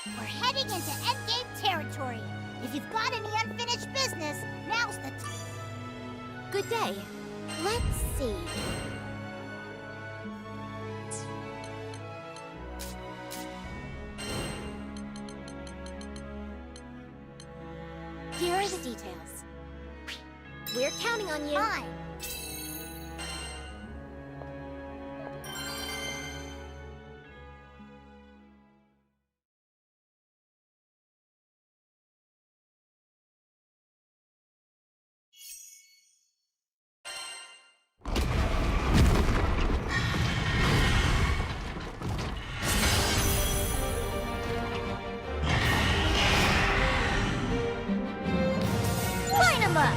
We're heading into endgame territory. If you've got any unfinished business, now's the Good day. Let's see. Here are the details. We're counting on you. Fine. Line 'em up.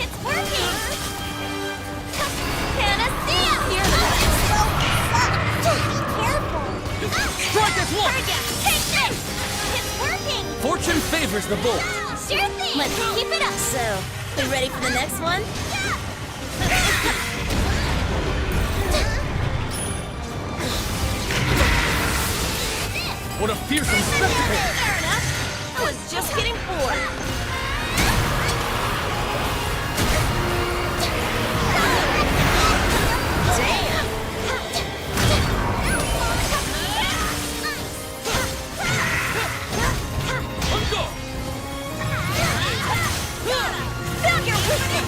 It's working! Panacea! Be careful! Strike at once! Take this! It's working! Fortune favors the bold. Sure thing! Let's keep it up. So, you ready for the next one? What a fearsome spectacle! Fair enough. I was just getting bored. Damn. Let's go! Found your weakness!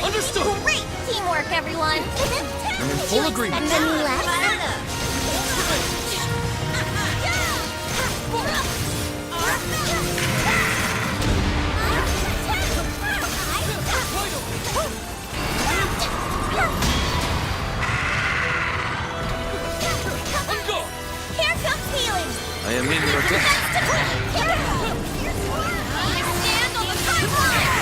Understood! Great teamwork, everyone! I'm in full agreement. And then left. Let's go! Here comes healing! I am in your debt. Stand on the front line!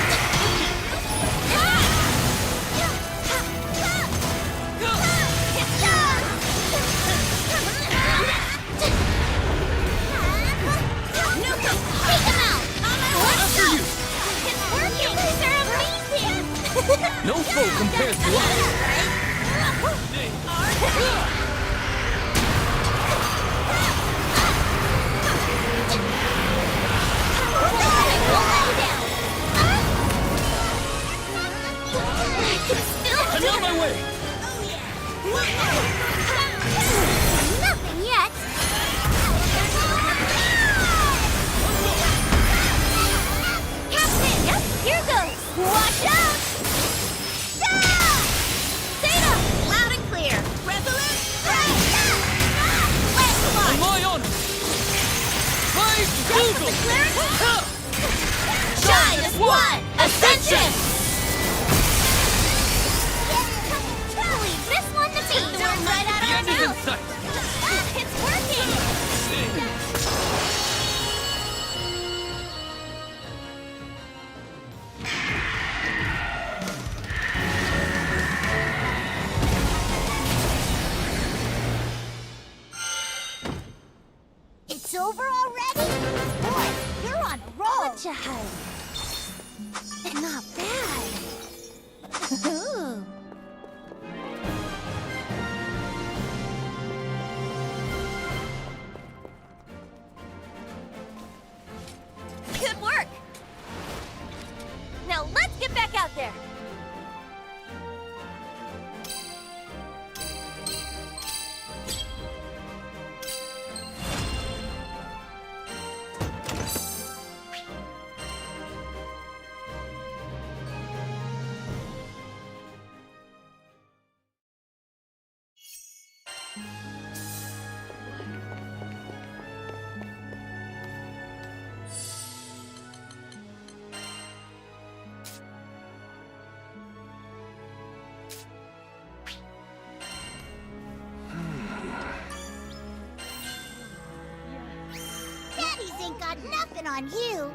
After you! It's working! They're amazing! No foe compares to us! I'm on my way! Nothing yet! Captain! Yep, here goes! Watch out! Stop! Zeta! Loud and clear! Resolute! On my honor! Rise, Google! Shine as one! Ascension! Leave this one to me! Right out The of end is in mouth! sight! It's working! It's over already? Boy, you're on a roll! Child. Not bad. Ooh. Good work! Now let's get back out there! Daddy's ain't got nothing on you!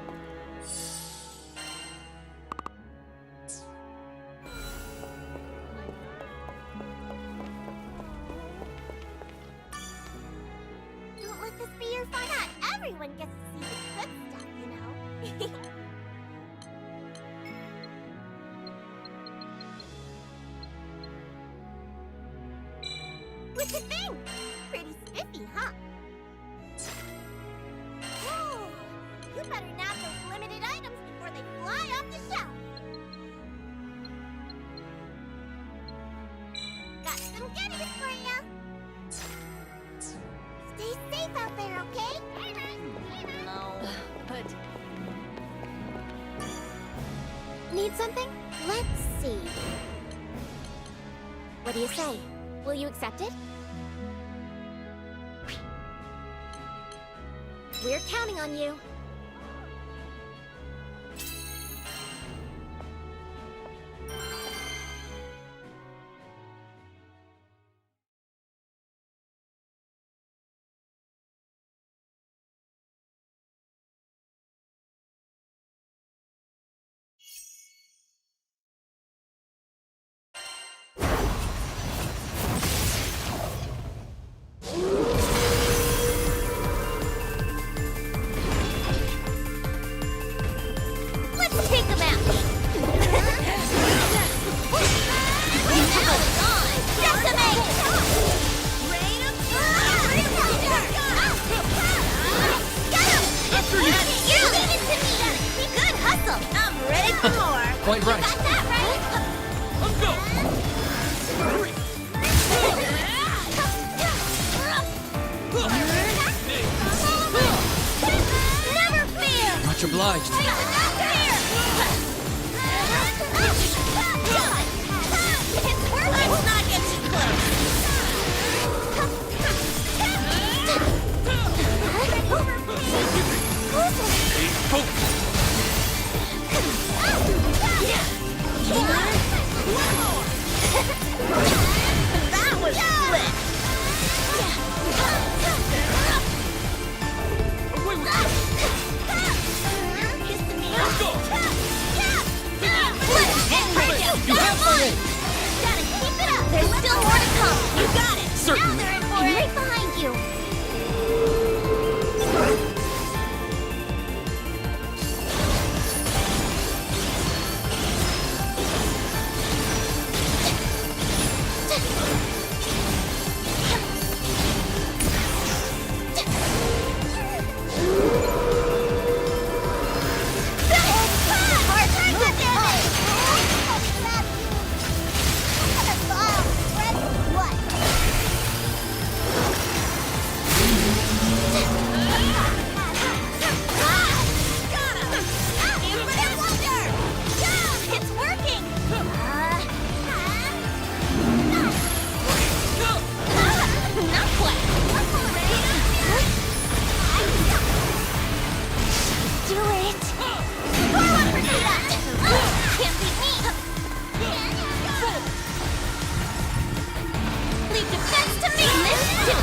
for your fun. Not everyone gets to see the good stuff, you know? What's the thing? Pretty spiffy, huh? Whoa! You better nab those limited items before they fly off the shelf. Got some goodies for ya. Stay safe out there, okay? No, but Need something? Let's see. What do you say? Will you accept it? We're counting on you. let's take them out. Now it's on. Decimate. Rain of fire. Get him. After you. You leave it to me. Good hustle. I'm ready for more. Quite right. Got that right. Let's go. Hurry. Never fear. Much obliged. Let's not get too close. Focus. That was slick. Away with Let's go. You have my aim. Gotta keep it up. There's still more to come. You got it. Certainly. Now they're in for it. Right behind you. It's working! Not quite. Do it! Forward, Vegeta! Can't beat me! Leave defense to me! Let's go.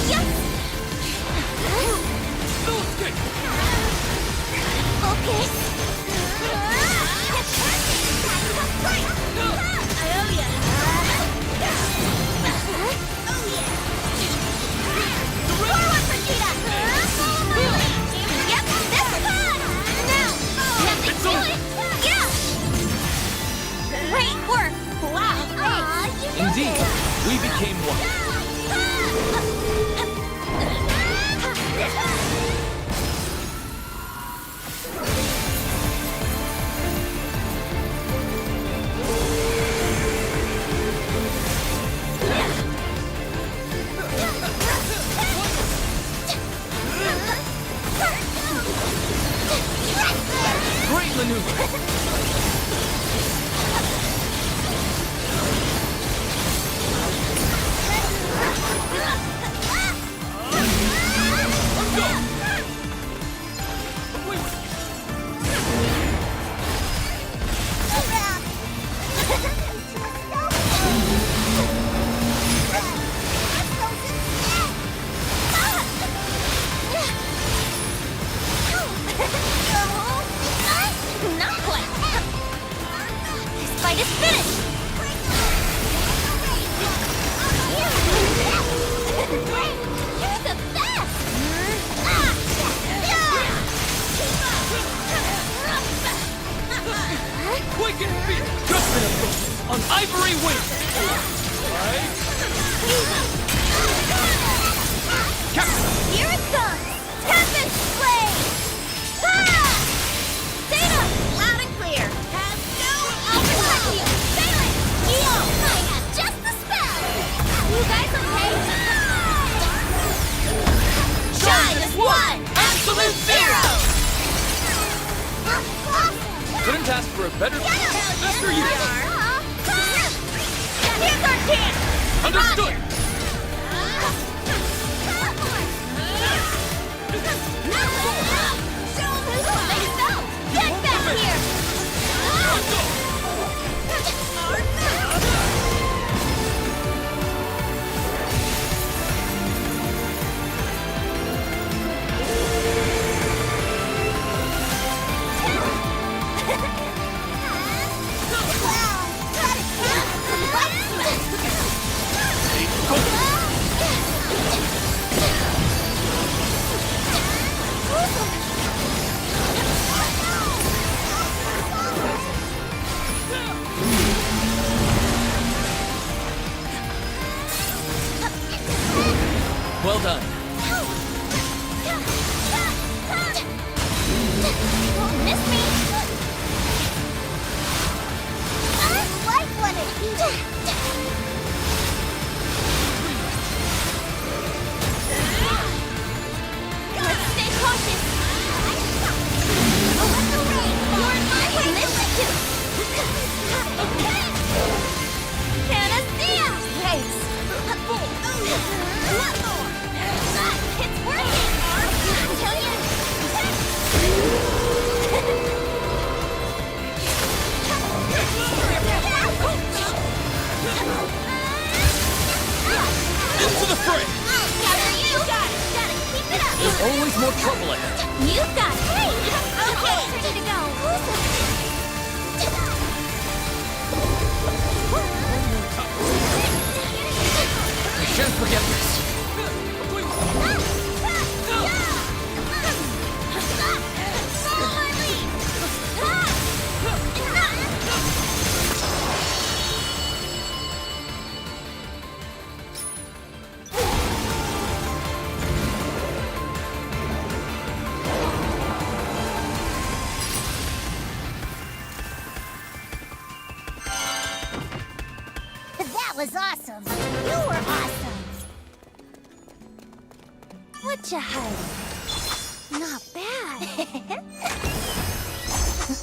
Yes! No escape. Focus! Oh yeah! Oh yeah! Forward, Vegeta! Follow my lead! Free win! Right? Captain! Here it comes! Tempest Blade! Ha! Zeta, loud and clear! Have no opportunity! Phalanx, Eo! I have just the spell! You guys okay? Shine is one! Absolute zero! Couldn't ask for a better... After you! Here's our chance! Understood! Get back here! Well done. Won't miss me! I like when it Let's stay cautious! Let the rain! You're in my way! Listen to! Panacea! Thanks! It's working! I'm telling you! Into the fray! You got it! Gotta keep it up! There's always more trouble ahead. You got it! Hey! Okay, ready to go! We shan't forget this. That was awesome! You were awesome! What you hiding? Not bad.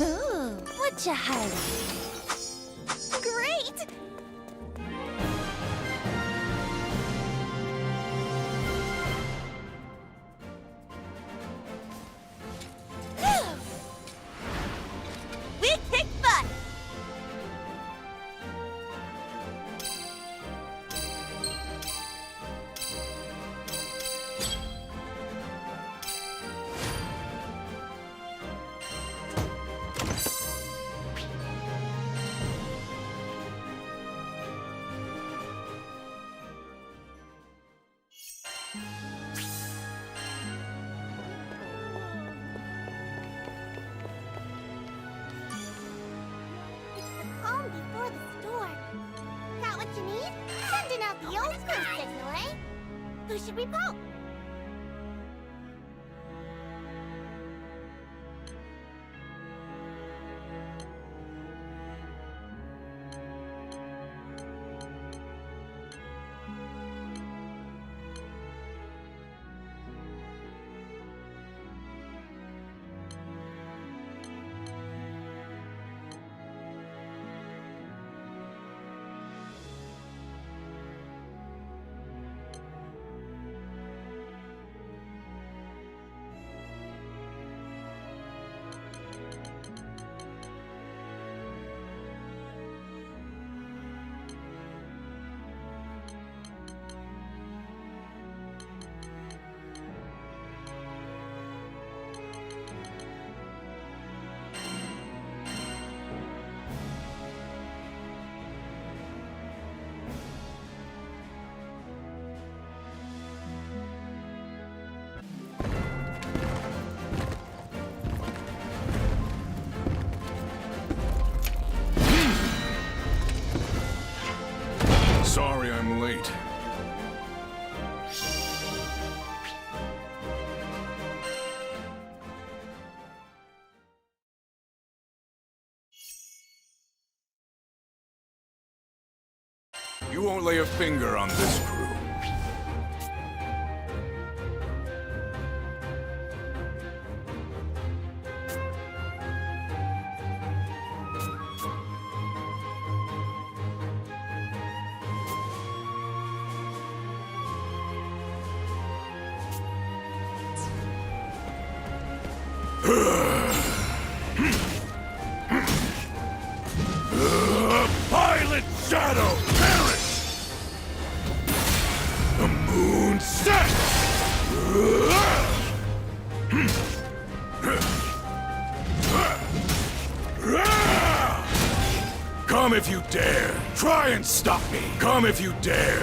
Ooh, what you hiding? Great! We kick butt! Calm before the storm. Got what you need? Sending out the old school signal, eh? Who should we poke? late. You won't lay a finger on this crew. Pilot Shadow, perish! The moon sets! Come if you dare! Try and stop me! Come if you dare!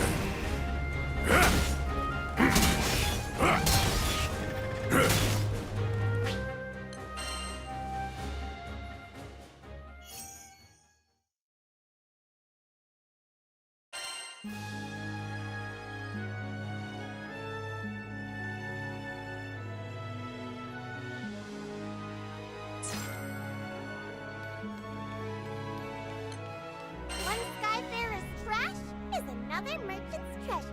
One Skyfarer's trash is another merchant's treasure.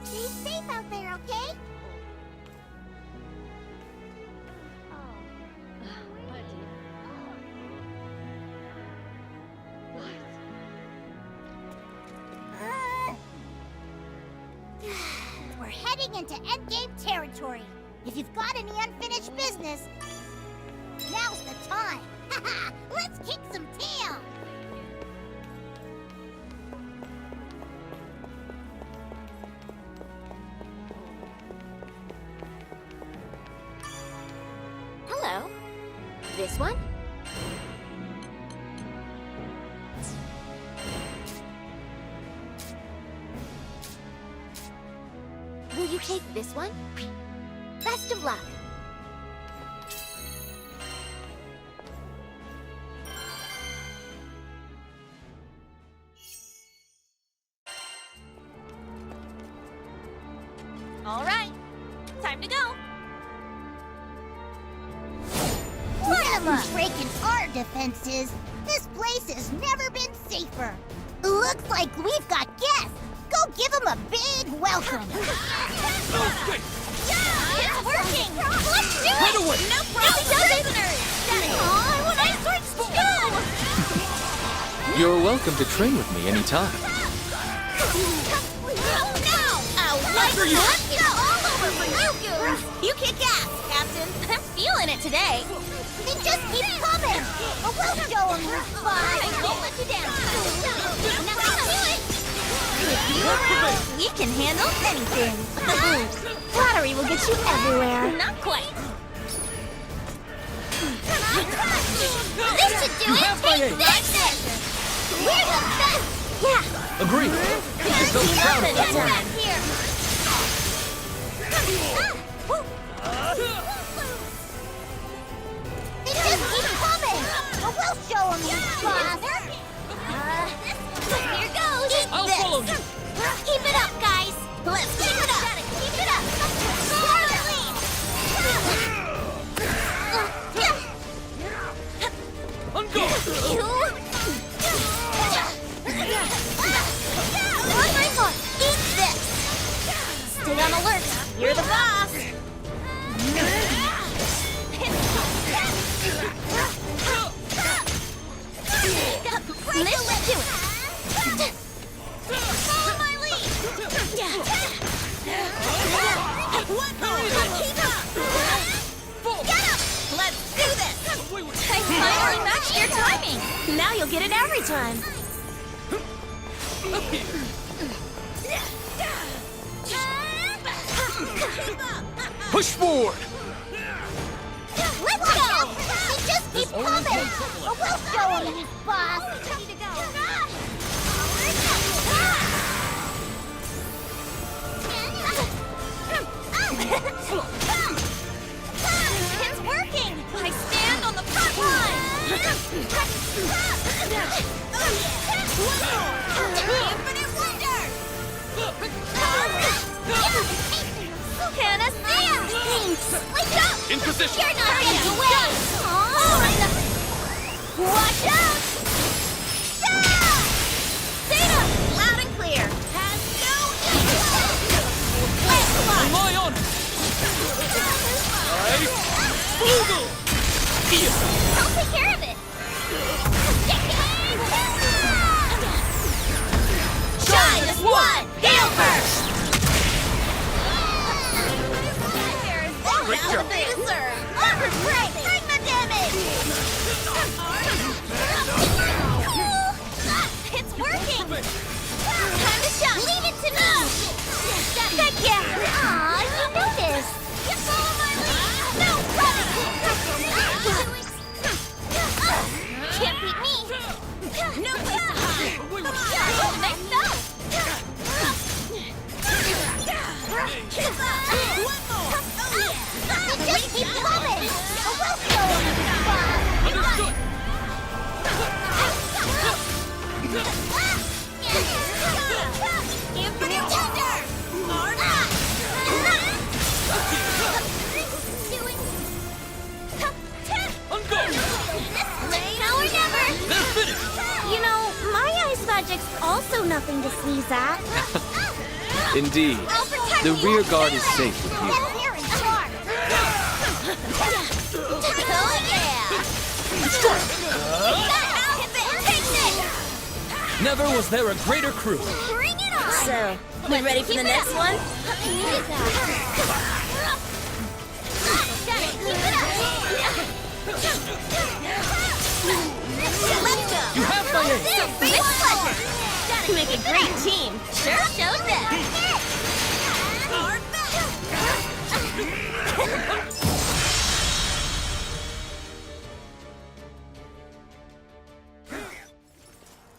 Stay safe out there, okay? We're heading into endgame territory. If you've got any unfinished business, now's the time. Haha! Let's kick some tail! Hello. This one? Will you take this one? Best of luck. All right. Time to go. Whatever breaking our defenses, this place has never been safer. Looks like we've got guests. Go give them a big welcome. Okay. Yeah, it's working. Let's do Right it. away. No problem. Aw, what I switched to. You're welcome to train with me anytime. Oh no! After you. It's all over for you goons. You kick ass, Captain. I'm feeling it today. They just keep coming. But we'll show them who's I fine. won't let you down. Now let's do it. We can handle anything. Flattery will get you everywhere. Not quite. This should do You it. have my Take aid. this. We're the best. Yeah. Agree. You're so proud of that one. Here. They just keep coming. But we'll show them who's boss. Here goes. Eat I'll this. follow you. Keep it up, guys. Let's keep it up. Keep it up. On guard. One by four. Eat this. Stay on alert. You're the boss. Let's do it. Follow my lead. One more. Keep up. Get up. Let's do this. I finally matched your timing. Now you'll get it every time. Push forward. Let's go. They just keep coming. But we'll show them who's boss. Ready to go. It's working! I stand on the front line! Infinite wonder! Panacea! Thanks! Wake up! In position! You're not getting away! Watch out! Zeta! Loud and clear! Has no Rely on it! Google! I'll take care of it! Shine as one! Heal first! Great job. They deserve! Armor break! Bring the damage! It's working! Time to shine! Leave it to me! Heck yeah! Aw, you know this! Follow my lead! No running! Can't beat me! No place to hide! Nice spell! One more! Just keep coming! We'll show them! Understood! Infinite wonder! Ungo! Now or never! They're finished! You know, my ice magic's also nothing to sneeze at. Indeed. I'll protect The you. rear guard is safe with you. Yes, here in charge. Oh yeah! Take this! Never was there a greater crew. Bring it on! So, we ready for the next one? Let's go! You have my aid. Big pleasure! Make a great team. Sure showed them.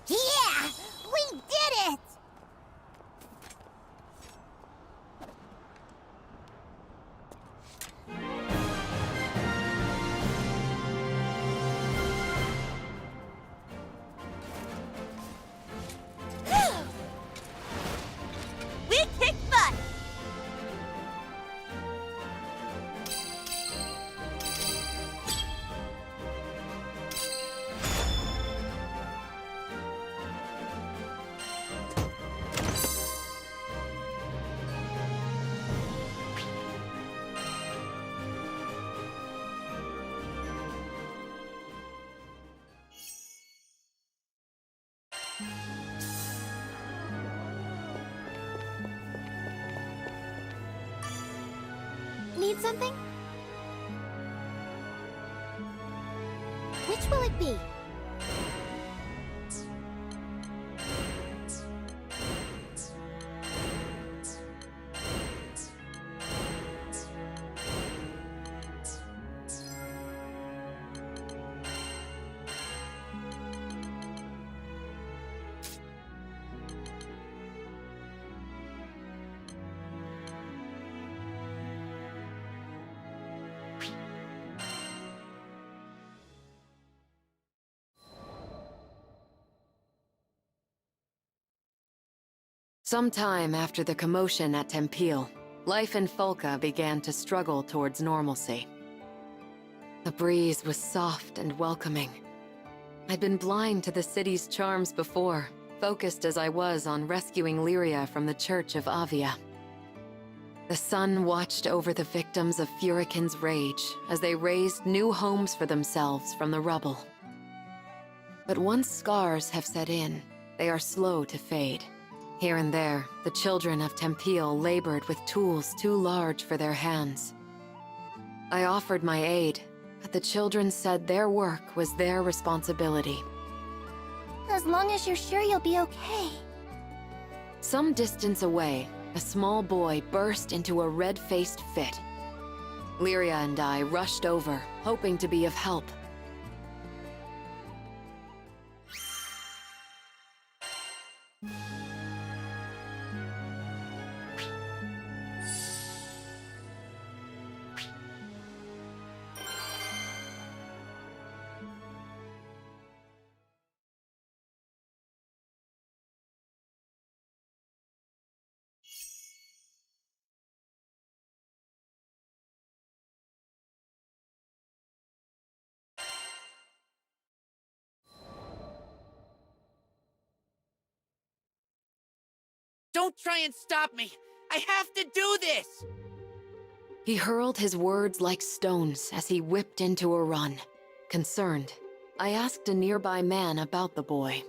Yeah, we did it! We kick butt. Need something? Which will it be? Sometime after the commotion at Tempeel, life in Folca began to struggle towards normalcy. The breeze was soft and welcoming. I'd been blind to the city's charms before, focused as I was on rescuing Lyria from the Church of Avia. The sun watched over the victims of Furikin's rage as they raised new homes for themselves from the rubble. But once scars have set in, they are slow to fade. Here and there, the children of Tempeel labored with tools too large for their hands. I offered my aid, but the children said their work was their responsibility. As long as you're sure you'll be okay. Some distance away, a small boy burst into a red-faced fit. Lyria and I rushed over, hoping to be of help. Don't try and stop me! I have to do this! He hurled his words like stones as he whipped into a run. Concerned, I asked a nearby man about the boy.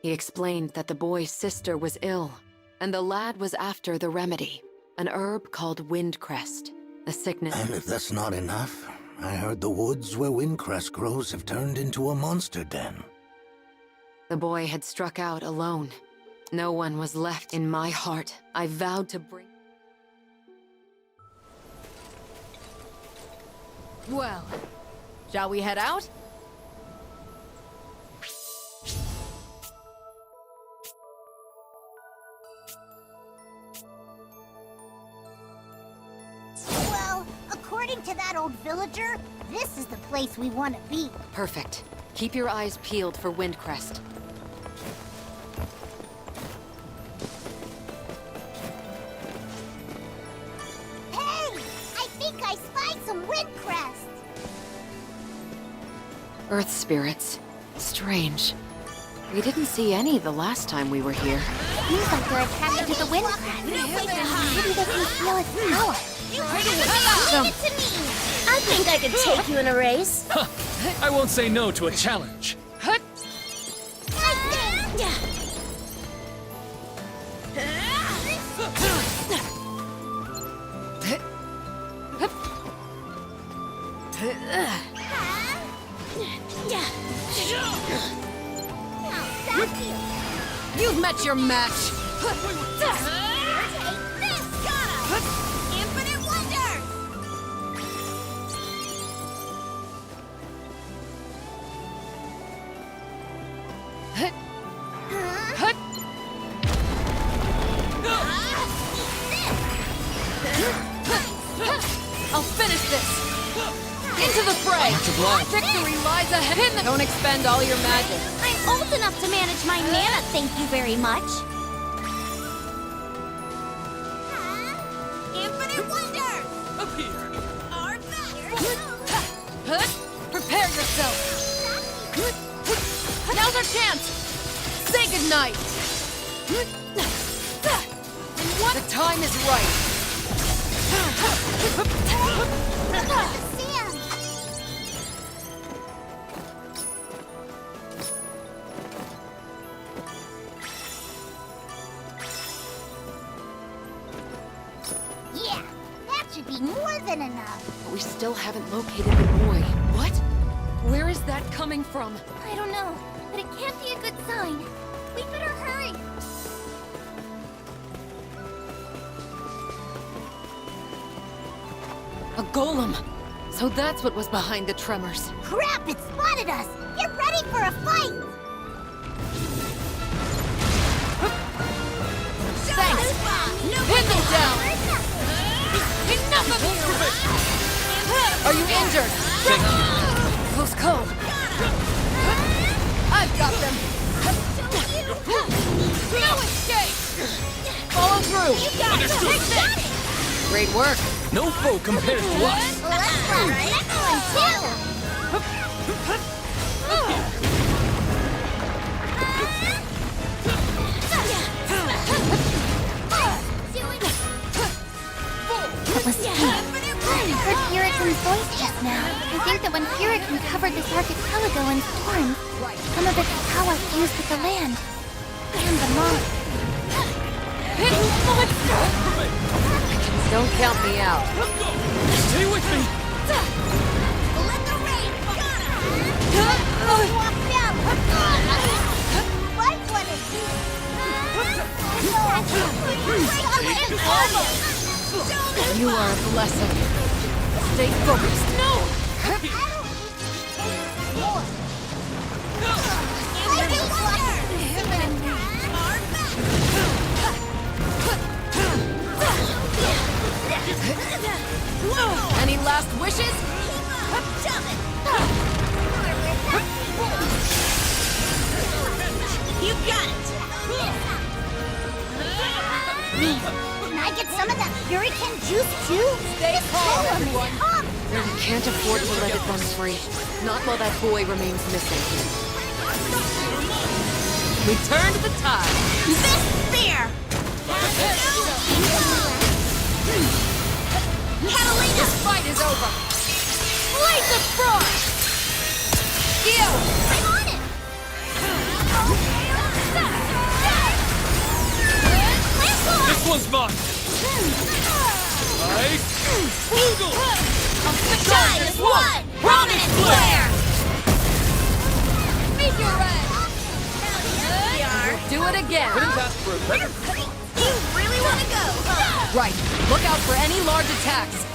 He explained that the boy's sister was ill, and the lad was after the remedy, an herb called windcrest, a sickness. And if that's not enough, I heard the woods where windcrest grows have turned into a monster den. The boy had struck out alone. No one was left in my heart. I vowed to bring... Well, shall we head out? Well, according to that old villager, this is the place we want to be. Perfect. Keep your eyes peeled for windcrest. Hey! I think I spy some windcrest! Earth spirits. Strange. We didn't see any the last time we were here. Seems like they're attracted to the windcrest. Maybe they can feel its power. Leave it to me! I think I could take you in a race. I won't say no to a challenge. You've met your match! Infinite wonder! I'll finish this! Into the fray! Victory lies ahead! Don't expend all your magic. I'm old enough to manage my mana, thank you very much. Infinite wonder! Up here. Our Prepare yourself! Now's our chance! Say goodnight! The time is right! Yeah, that should be more than enough. We still haven't located the boy. What? Where is that coming from? I don't know, but it can't be a good sign. We better hurry. A golem. So that's what was behind the tremors. Crap, it spotted us! Get ready for a fight! Thanks! Pin them down! Enough of you! Are you injured? Close call. I've got them! No escape! Follow through! Understood. Take this! Great work! No foe compares to us. Well, let's try the next one, too! That was Pete. I heard Puritan's voice just now. I think that when Puritan covered this archipelago in storms, some of its power fused with the land. And the mob. Don't count me out. Stay with me. Let the rain! Walk down! Like one of these! You are a blessing. Stay focused. No! I don't need to taste more. I hate Any last wishes? You got it! Me, can I get some of that hurricane juice too? Stay calm, Golem is everyone. up. We can't afford to let it run free. Not while that boy remains missing. We turned the tide. This spear! Catalina! This fight is over. Blaze of frost! Geo! I'm on it! This one's mine! Boogle! Shine as one! Prominent flare! Meteorite! Do it again. Couldn't ask for a better... You really want to go, huh? Right. Look out for any large attacks.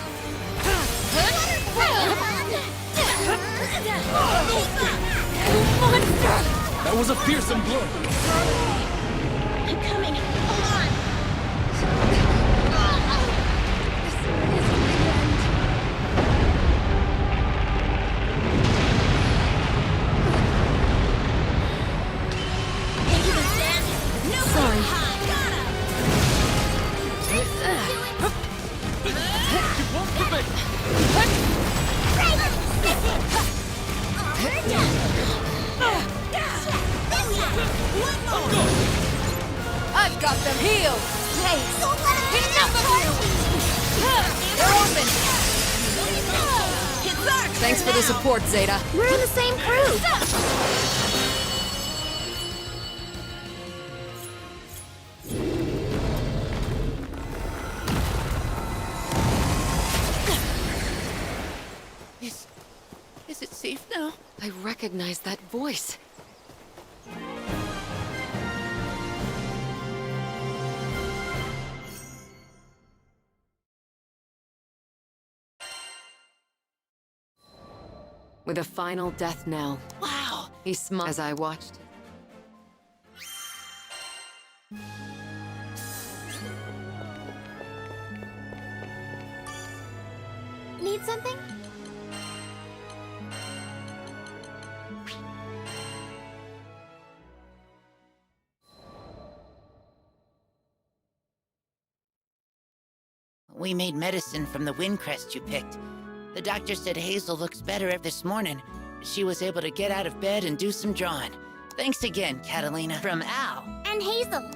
Monster! That was a fearsome blow. I'm coming. Hold on. Into the sand. No Sorry. You won't forbid! I've got them healed. Hey, don't let him Enough of you! They're open. Thanks for the support, Zeta. We're in the same crew. Is it safe now? I recognize that voice. With a final death knell, Wow! he smiled as I watched. Need something? We made medicine from the wind crest you picked. The doctor said Hazel looks better this morning. She was able to get out of bed and do some drawing. Thanks again, Catalina. From Al. And Hazel.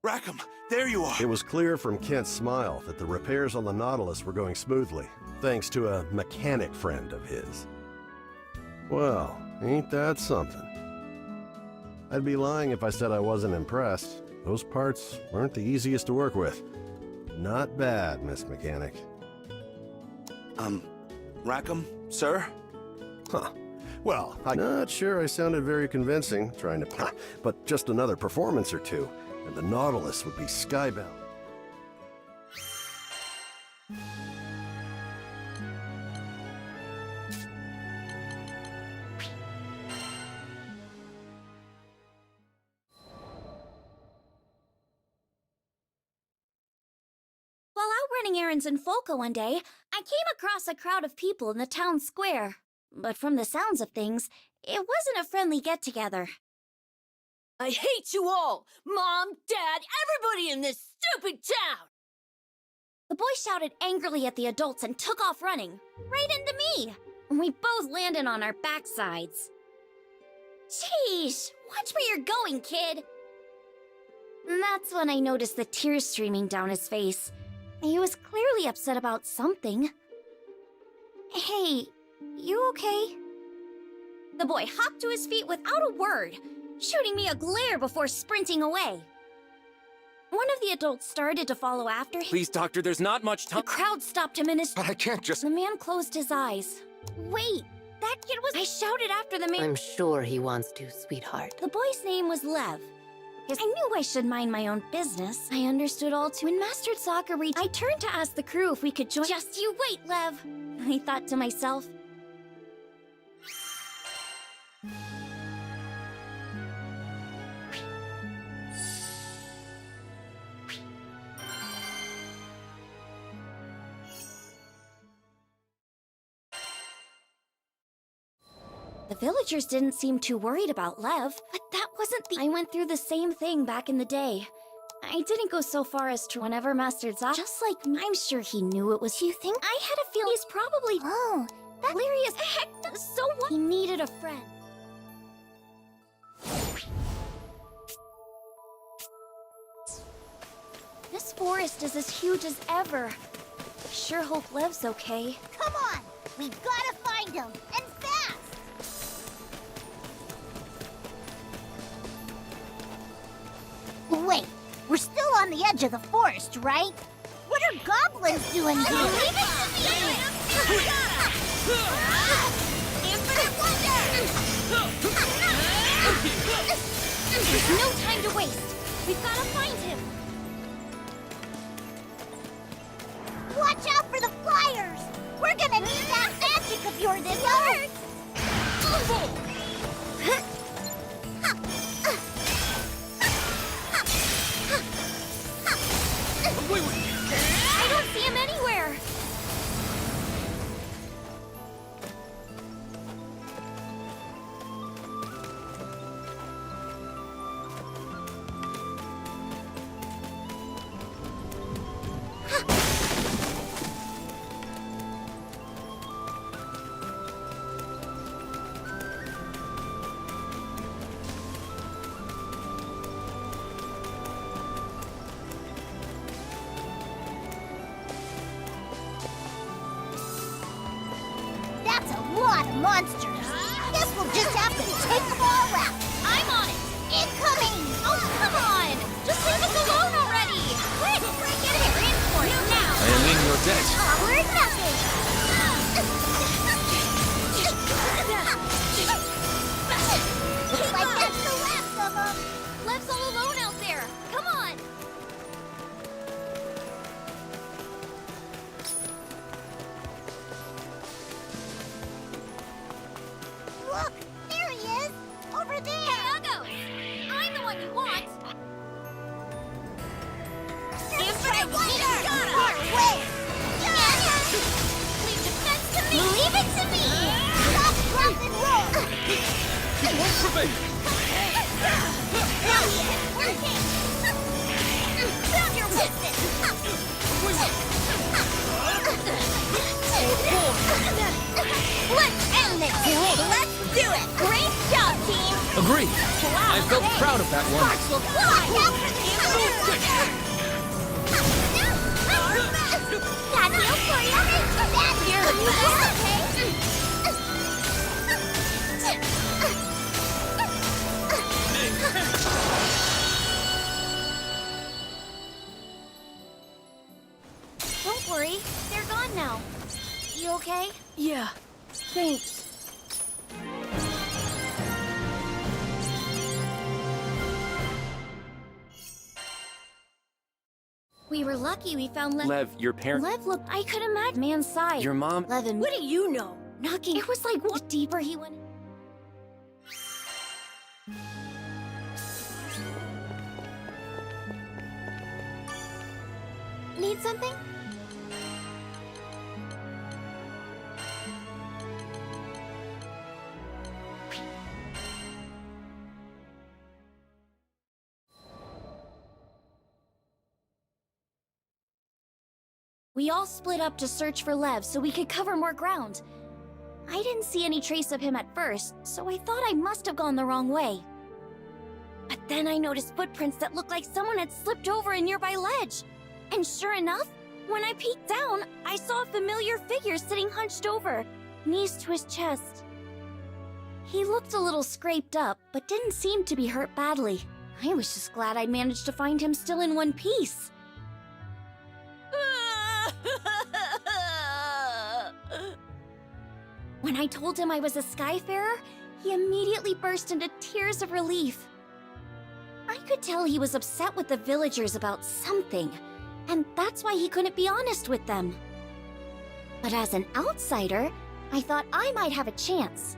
Rackham, there you are. It was clear from Kent's smile that the repairs on the Nautilus were going smoothly, thanks to a mechanic friend of his. Well, ain't that something? I'd be lying if I said I wasn't impressed. Those parts weren't the easiest to work with. Not bad, Miss Mechanic. Rackham, sir? Huh. Well, I'm not sure I sounded very convincing, trying to... But just another performance or two, and the Nautilus would be skybound. While out running errands in Folka one day, I came across a crowd of people in the town square. But from the sounds of things, it wasn't a friendly get-together. I hate you all! Mom, Dad, everybody in this stupid town! The boy shouted angrily at the adults and took off running, right into me. We both landed on our backsides. Sheesh, watch where you're going, kid. And that's when I noticed the tears streaming down his face. He was clearly upset about something. Hey, you okay? The boy hopped to his feet without a word, shooting me a glare before sprinting away. One of the adults started to follow after him. Please, Doctor, there's not much time. The crowd stopped him in his... But I can't just... The man closed his eyes. Wait, that kid was... I shouted after the man... I'm sure he wants to, sweetheart. The boy's name was Lev. I knew I should mind my own business. I understood all too. When Master Sokka reached, I turned to ask the crew if we could join. Just you wait, Lev. I thought to myself. The villagers didn't seem too worried about Lev, but that wasn't the... I went through the same thing back in the day. I didn't go so far as to whenever Master Zai. Just like I'm sure he knew it was. You think? I had a feeling he's probably. Oh, that hilarious. Heck, so what? He needed a friend. This forest is as huge as ever. I sure hope Lev's okay. Come on! We gotta find him, and fast! Wait, we're still on the edge of the forest, right? What are goblins doing here? Leave it to me! Infinite wonder! There's no time to waste. We've gotta find him. Watch out for the flyers! We're gonna need that magic of yours, Izzo! I don't see him anywhere. That's a lot of monsters. Guess we'll just have to take them all out. I'm on it. Incoming! Oh, come on! Just leave us alone already! Quick! Get here in for it now! I am in your debt. We're nothing! Looks like that's the last of them. Lev's all alone out there! Come on! Look, there he is! Over there! Uggos! I'm the one you want! Infinite wonder! Our way! Leave defense to me! Leave it to me! Stop, drop, and roll! It won't prevail. Working! Found your weakness! Let's end this! Let's do it! Great job, team! Agreed. I felt proud of that one. Sparks will fly! Now for the That deal for you! That deal for you! Don't worry, they're gone now. You okay? Yeah, thanks. We were lucky we found Lev, your parent. Lev looked, I could imagine man's side. Your mom. Levin. What do you know? Knocking. It was like what deeper he went. Need something? We all split up to search for Lev so we could cover more ground. I didn't see any trace of him at first, so I thought I must have gone the wrong way. But then I noticed footprints that looked like someone had slipped over a nearby ledge. And sure enough, when I peeked down, I saw a familiar figure sitting hunched over, knees to his chest. He looked a little scraped up, but didn't seem to be hurt badly. I was just glad I'd managed to find him still in one piece. When I told him I was a Skyfarer, he immediately burst into tears of relief. I could tell he was upset with the villagers about something, and that's why he couldn't be honest with them. But as an outsider, I thought I might have a chance.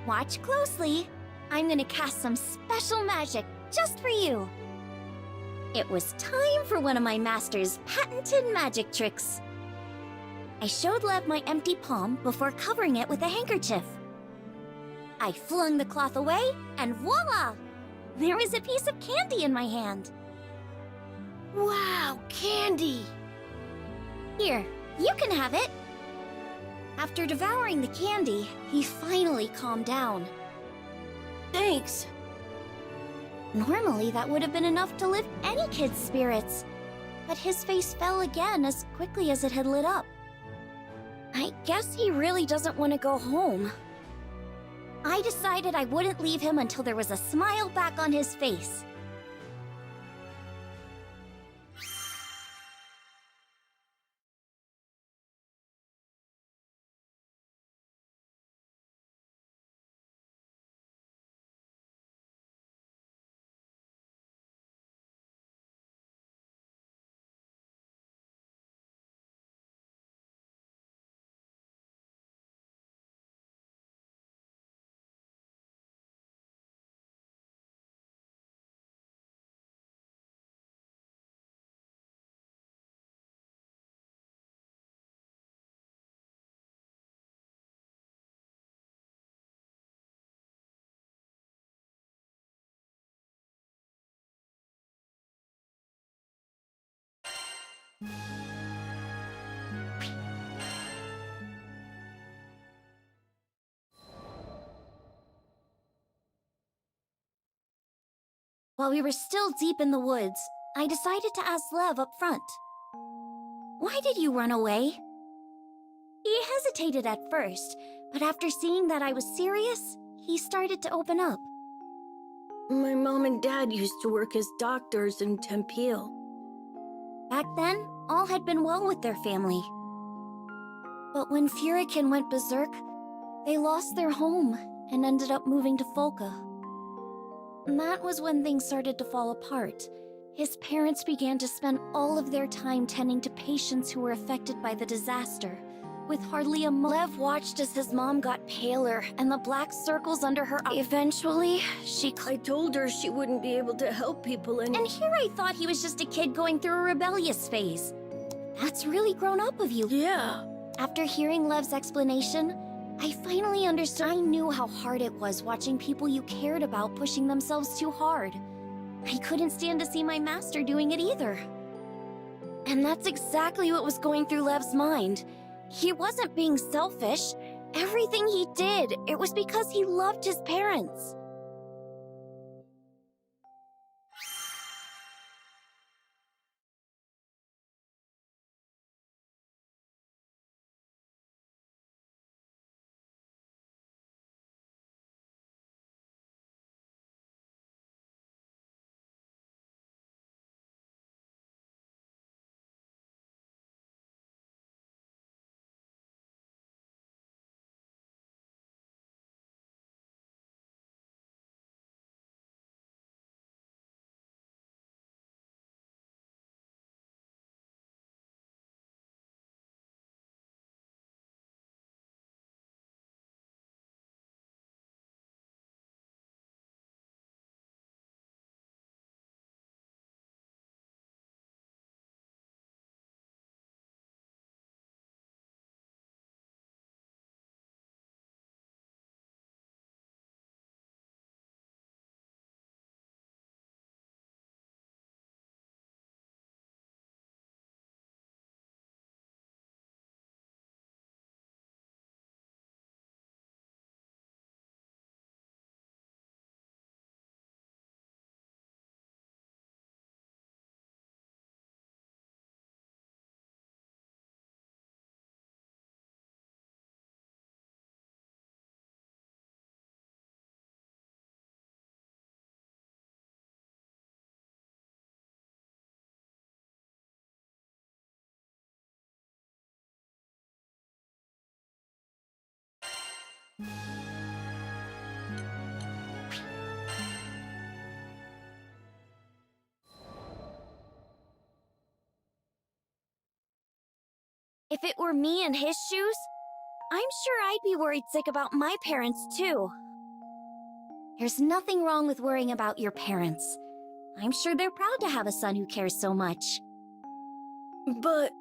Watch closely. I'm gonna cast some special magic just for you. It was time for one of my master's patented magic tricks. I showed Lev my empty palm before covering it with a handkerchief. I flung the cloth away, and voila! There was a piece of candy in my hand. Wow, candy! Here, you can have it. After devouring the candy, he finally calmed down. Thanks. Normally, that would have been enough to lift any kid's spirits. But his face fell again as quickly as it had lit up. I guess he really doesn't want to go home. I decided I wouldn't leave him until there was a smile back on his face. While we were still deep in the woods, I decided to ask Lev up front. Why did you run away? He hesitated at first, but after seeing that I was serious, he started to open up. My mom and dad used to work as doctors in Tempeal. Back then, all had been well with their family. But when Furikin went berserk, they lost their home and ended up moving to Folka. That was when things started to fall apart. His parents began to spend all of their time tending to patients who were affected by the disaster. With hardly a Lev watched as his mom got paler and the black circles under her eyes. Eventually, I told her she wouldn't be able to help people And here I thought he was just a kid going through a rebellious phase. That's really grown up of you. Yeah. After hearing Lev's explanation, I finally understood. I knew how hard it was watching people you cared about pushing themselves too hard. I couldn't stand to see my master doing it either. And that's exactly what was going through Lev's mind. He wasn't being selfish. Everything he did, it was because he loved his parents. If it were me in his shoes, I'm sure I'd be worried sick about my parents too. There's nothing wrong with worrying about your parents. I'm sure they're proud to have a son who cares so much. But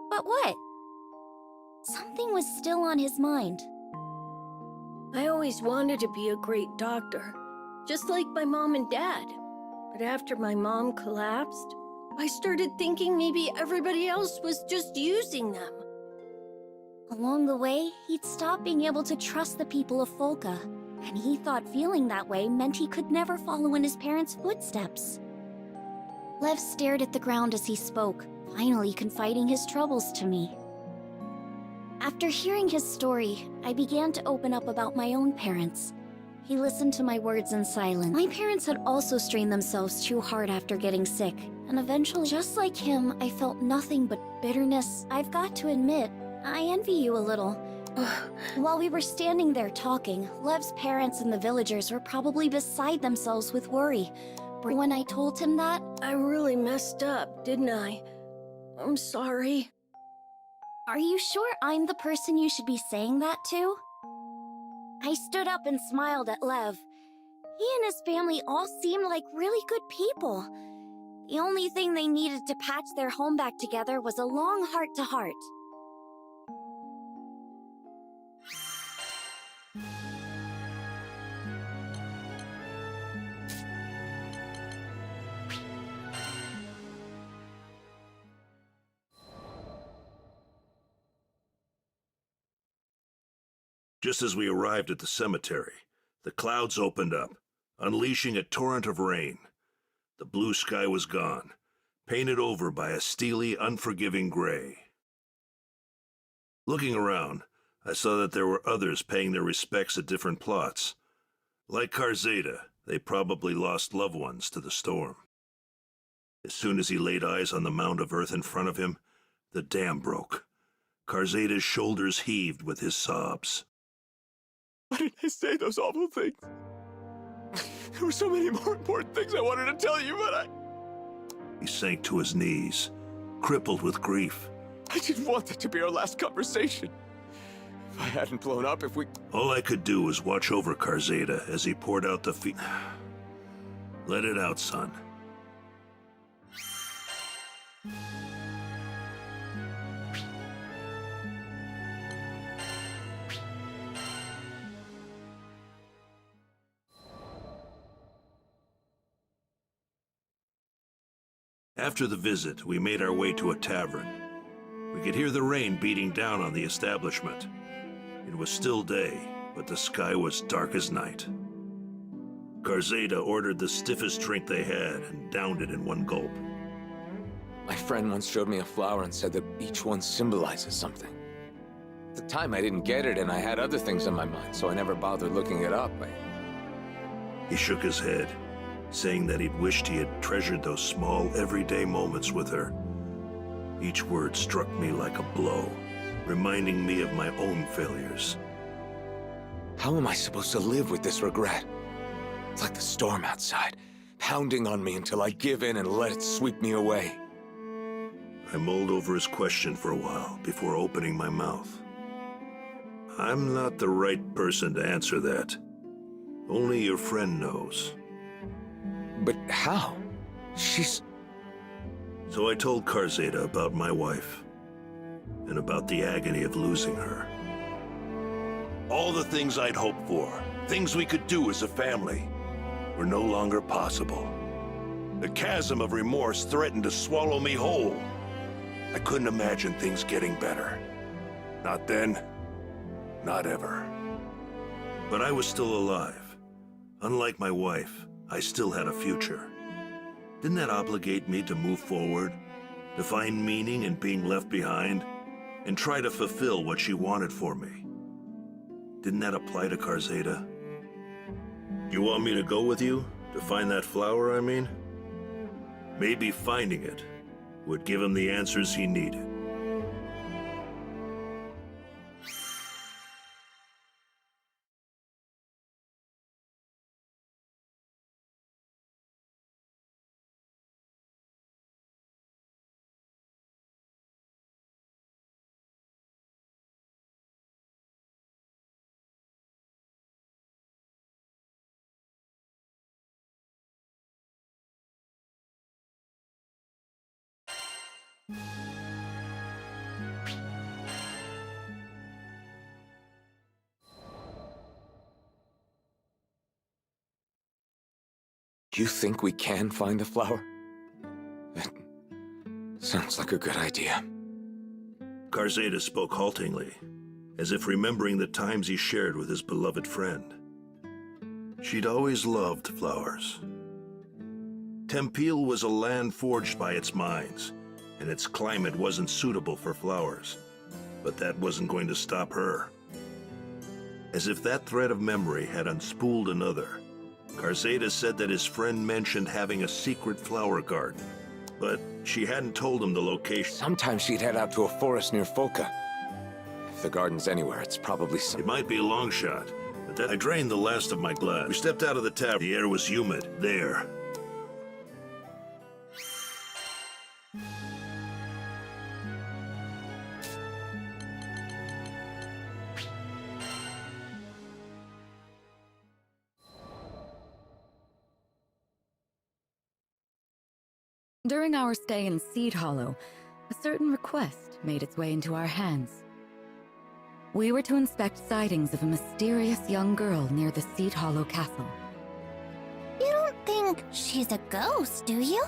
what? Something was still on his mind. I always wanted to be a great doctor, just like my mom and dad. But after my mom collapsed, I started thinking maybe everybody else was just using them. Along the way, he'd stopped being able to trust the people of Folka, and he thought feeling that way meant he could never follow in his parents' footsteps. Lev stared at the ground as he spoke, finally confiding his troubles to me. After hearing his story, I began to open up about my own parents. He listened to my words in silence. My parents had also strained themselves too hard after getting sick, and eventually, just like him, I felt nothing but bitterness. I've got to admit, I envy you a little. While we were standing there talking, Lev's parents and the villagers were probably beside themselves with worry. When I told him that, I really messed up, didn't I? I'm sorry. are you sure I'm the person you should be saying that to? I stood up and smiled at Lev. He and his family all seemed like really good people. The only thing they needed to patch their home back together was a long heart-to-heart. Just as we arrived at the cemetery, the clouds opened up, unleashing a torrent of rain. The blue sky was gone, painted over by a steely, unforgiving gray. Looking around, I saw that there were others paying their respects at different plots. Like Karzeda, they probably lost loved ones to the storm. As soon as he laid eyes on the mound of earth in front of him, the dam broke. Karzeda's shoulders heaved with his sobs. Why did I say those awful things? There were so many more important things I wanted to tell you, but He sank to his knees, crippled with grief. I didn't want that to be our last conversation. If I hadn't blown up, if we... All I could do was watch over Karzeda as he poured out the Let it out, son. After the visit, we made our way to a tavern. We could hear the rain beating down on the establishment. It was still day, but the sky was dark as night. Karzeda ordered the stiffest drink they had and downed it in one gulp. My friend once showed me a flower and said that each one symbolizes something. At the time, I didn't get it, and I had other things in my mind, so I never bothered looking it up. He shook his head, saying that he'd wished he had treasured those small, everyday moments with her. Each word struck me like a blow, reminding me of my own failures. How am I supposed to live with this regret? It's like the storm outside, pounding on me until I give in and let it sweep me away. I mulled over his question for a while before opening my mouth. I'm not the right person to answer that. Only your friend knows. But how? She's... So I told Karzeda about my wife, and about the agony of losing her. All the things I'd hoped for, things we could do as a family, were no longer possible. The chasm of remorse threatened to swallow me whole. I couldn't imagine things getting better. Not then, not ever. But I was still alive. Unlike my wife, I still had a future. Didn't that obligate me to move forward, to find meaning in being left behind, and try to fulfill what she wanted for me? Didn't that apply to Karzeda? You want me to go with you? To find that flower, I mean? Maybe finding it would give him the answers he needed. You think we can find the flower? Sounds like a good idea. Karzeda spoke haltingly, as if remembering the times he shared with his beloved friend. She'd always loved flowers. Tempeal was a land forged by its mines, and its climate wasn't suitable for flowers. But that wasn't going to stop her. As if that thread of memory had unspooled another, Karzeda said that his friend mentioned having a secret flower garden, but she hadn't told him the location. Sometimes she'd head out to a forest near Folka. If the garden's anywhere, it's probably some... It might be a long shot, but I drained the last of my glass. We stepped out of the tavern. The air was humid. There. During our stay in Seed Hollow, a certain request made its way into our hands. We were to inspect sightings of a mysterious young girl near the Seed Hollow castle. You don't think she's a ghost, do you?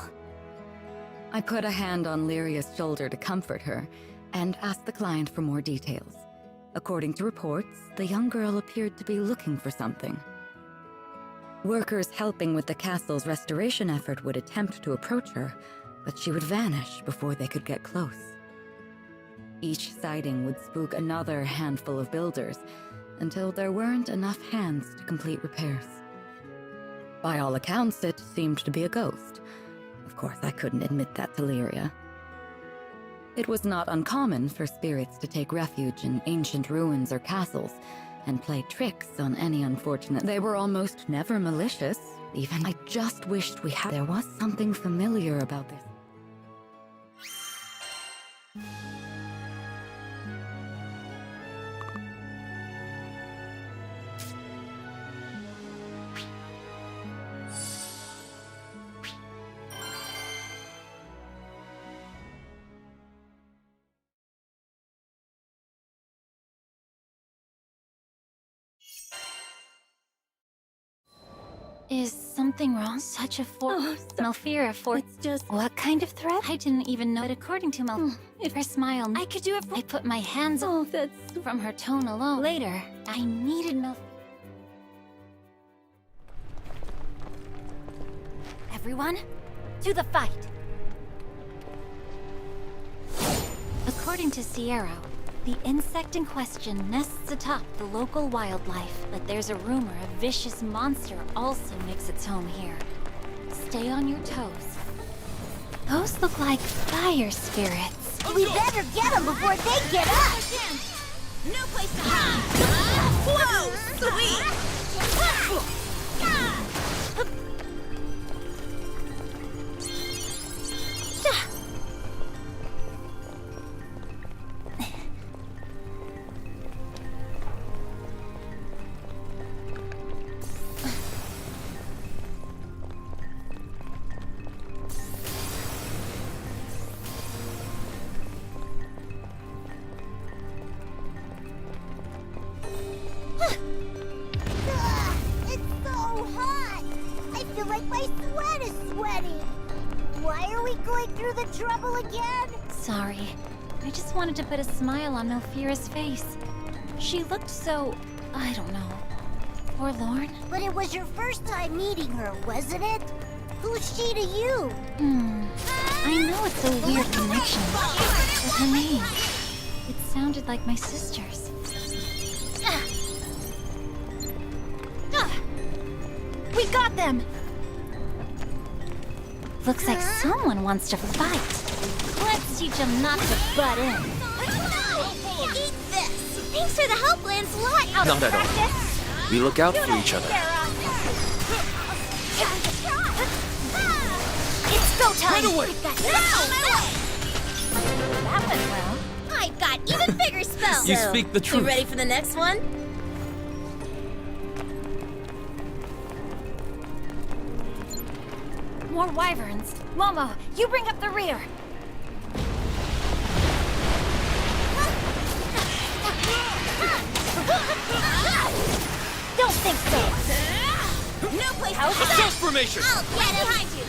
I put a hand on Lyria's shoulder to comfort her, and asked the client for more details. According to reports, the young girl appeared to be looking for something. Workers helping with the castle's restoration effort would attempt to approach her, but she would vanish before they could get close. Each sighting would spook another handful of builders, until there weren't enough hands to complete repairs. By all accounts, it seemed to be a ghost. Of course, I couldn't admit that to Lyria. It was not uncommon for spirits to take refuge in ancient ruins or castles, and play tricks on any unfortunate. They were almost never malicious, even. I just wished we had. There was something familiar about this. Is something wrong? Such a Malfira for it's just what kind of threat? I didn't even know it. According to if her smile, I could do it. I put my hands. Oh, that's from her tone alone. Later, I needed Everyone, to the fight. According to Sierra, the insect in question nests atop the local wildlife, but there's a rumor a vicious monster also makes its home here. Stay on your toes. Those look like fire spirits. We better get them before they get us! No place to hide! Whoa! Sweet! Like my sweat is sweating. Why are we going through the trouble again? Sorry. I just wanted to put a smile on Malfira's face. She looked so, I don't know, forlorn. But it was your first time meeting her, wasn't it? Who's she to you? I know it's a weird connection, but her name, it sounded like my sister's. We got them! Looks like someone wants to fight. Let's teach them not to butt in. Eat this! Thanks for the help, Lancelot! Not at all. We look out for each other. It's go time! Right away! That went well. I've got even bigger spells! You speak the truth. You ready for the next one? More wyverns. Momo, you bring up the rear. Don't think so. No place to Adjust hide. formation! I'll get behind you.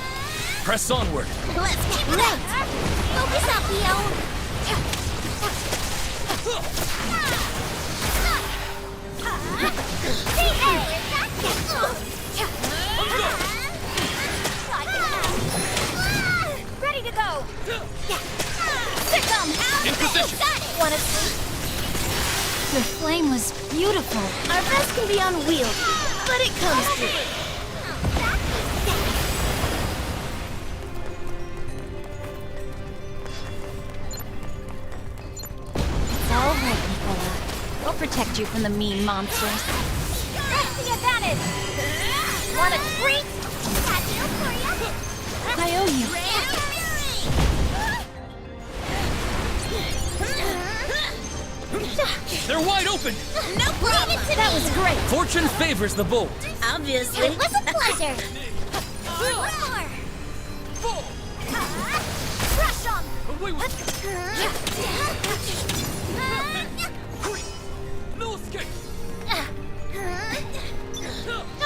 Press onward. Let's keep it up! Focus up, Leo! Ready to go! Sick 'em! In position! Wanna see? The flame was beautiful. Our best can be unwieldy, but it comes through. It's all right, Nicola. We'll protect you from the mean monsters. That's the advantage! Want a treat? Tattoo for you? I owe you. They're wide open! No problem! That was great! Fortune favors the bold. Obviously. It was a pleasure! One more! Crush 'em! No escape!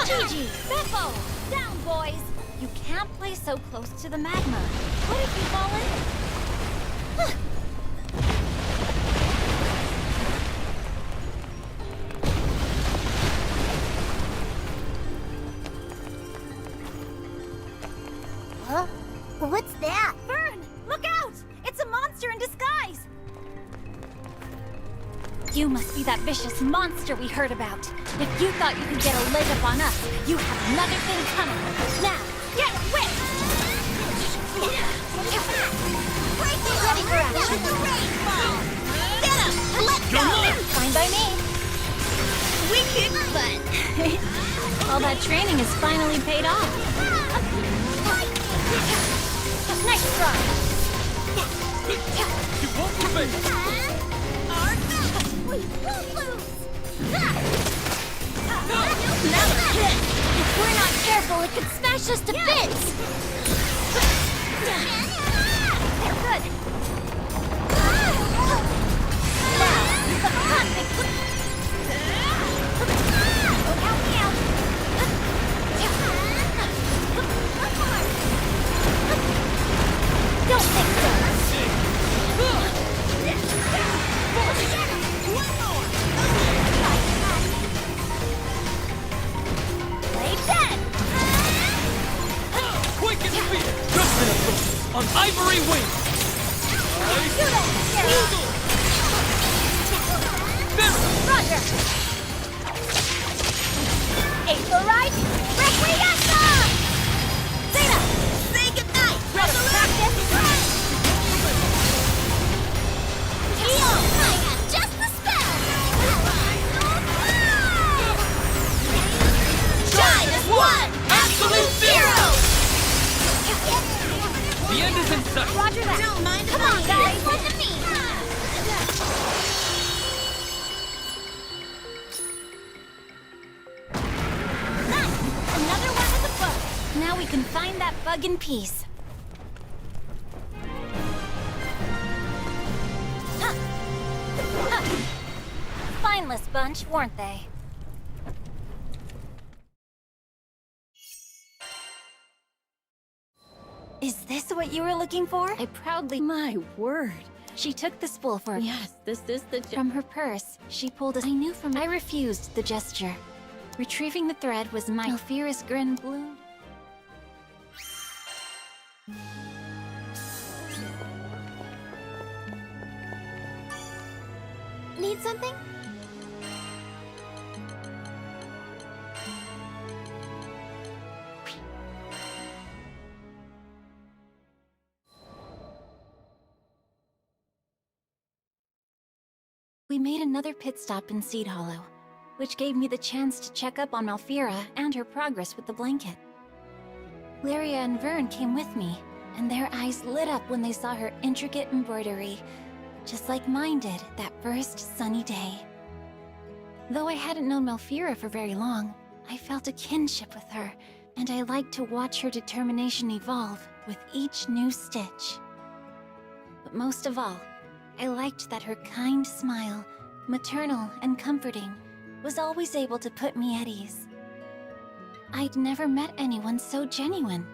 Gigi! Beppo! Down, boys! You can't play so close to the magma. What if you fall in? Huh? What's that? Vern! Look out! It's a monster in disguise! You must be that vicious monster we heard about. If you thought you could get a leg up on us, you have another thing coming. Now, get whipped! Ready for action. Get him! Let's go! Fine by me. We kick butt. All that training has finally paid off. Nice try. You won't prevail! We won't lose! Now hit! If we're not careful, it could smash us to bits! They're good! Now, the perfect... Oh, help me out! Don't think so! One more! Play dead! Quick and speed! Dustin approaches on ivory wings! Roger! Eighth right! Requiesca! Zeta! Say goodnight! Ready to practice? Eo! I got just the spell! Shine as one! Absolute zero! The end is in sight! Roger that! Don't mind. Come on, guys! Listen to me! Nice! Another one with a bug! Now we can find that bug in peace. Spineless bunch, weren't they? Is this what you were looking for? I proudly... My word. She took the spool for... Yes, this is the... From her purse, she pulled a... I knew from... I refused the gesture. Retrieving the thread was my... Malfira's Granblue... Need something? We made another pit stop in Seed Hollow, which gave me the chance to check up on Malfira and her progress with the blanket. Lyria and Vern came with me, and their eyes lit up when they saw her intricate embroidery, just like mine did that first sunny day. Though I hadn't known Malfira for very long, I felt a kinship with her, and I liked to watch her determination evolve with each new stitch. But most of all, I liked that her kind smile, maternal and comforting, was always able to put me at ease. I'd never met anyone so genuine.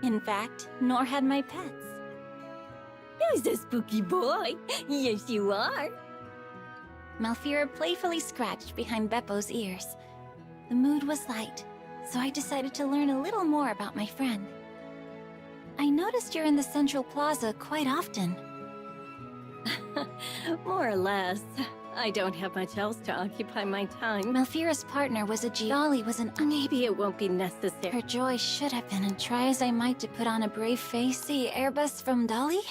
In fact, nor had my pets. Who's a spooky boy? Yes, you are. Malfira playfully scratched behind Beppo's ears. The mood was light, so I decided to learn a little more about my friend. I noticed you're in the Central Plaza quite often. More or less. I don't have much else to occupy my time. Malfira's partner was a Dolly was an... Maybe it won't be necessary. Her joy should have been, and try as I might to put on a brave face. See Airbus from Dolly?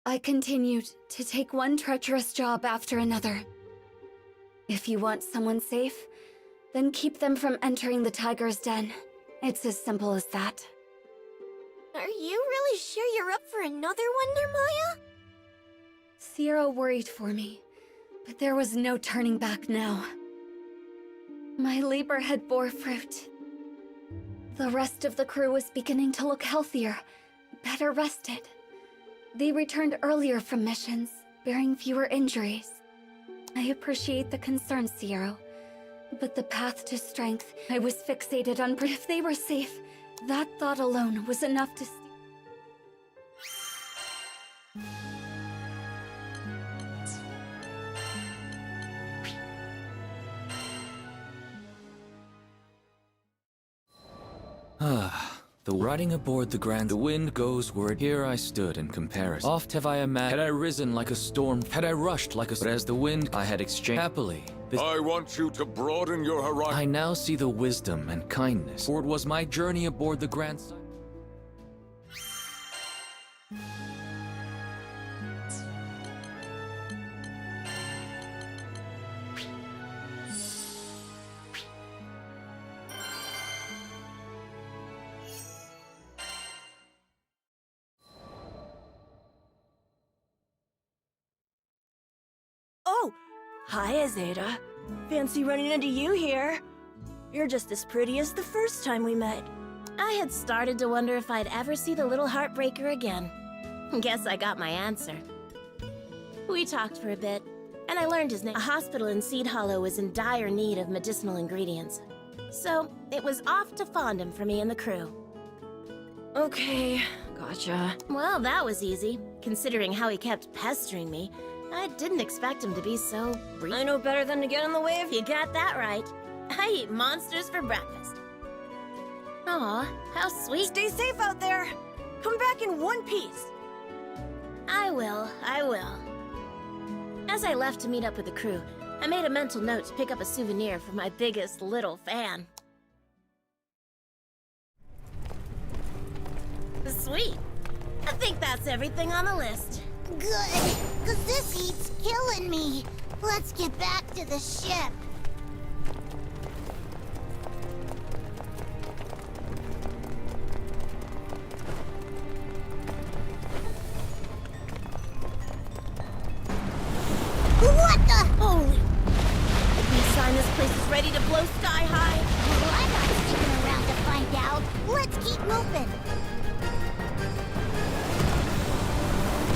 I continued to take one treacherous job after another. If you want someone safe, then keep them from entering the tiger's den. It's as simple as that. Are you really sure you're up for another wonder, Maya? Zero worried for me, but there was no turning back now. My labor had bore fruit. The rest of the crew was beginning to look healthier, better rested. They returned earlier from missions, bearing fewer injuries. I appreciate the concern, Zero, but the path to strength, I was fixated on. If they were safe, that thought alone was enough to... Riding aboard the wind goes where here I stood in comparison. Oft have I imagined, had I risen like a storm, had I rushed like a... But as the wind I had exchanged happily. I want you to broaden your horizon. I now see the wisdom and kindness, for it was my journey aboard the Grand... Oh! Hi, Azeda. Fancy running into you here. You're just as pretty as the first time we met. I had started to wonder if I'd ever see the little heartbreaker again. Guess I got my answer. We talked for a bit, and I learned his name. A hospital in Seed Hollow was in dire need of medicinal ingredients. So, it was off to Fondom for me and the crew. Okay, gotcha. Well, that was easy, considering how he kept pestering me. I didn't expect him to be so brief. I know better than to get in the way of You got that right. I eat monsters for breakfast. Aw, how sweet. Stay safe out there! Come back in one piece! I will. As I left to meet up with the crew, I made a mental note to pick up a souvenir for my biggest little fan. Sweet. I think that's everything on the list. Good, because this heat's killing me. Let's get back to the ship. What the? Holy... Any sign this place is ready to blow sky high? Well, I'm not sticking around to find out. Let's keep moving.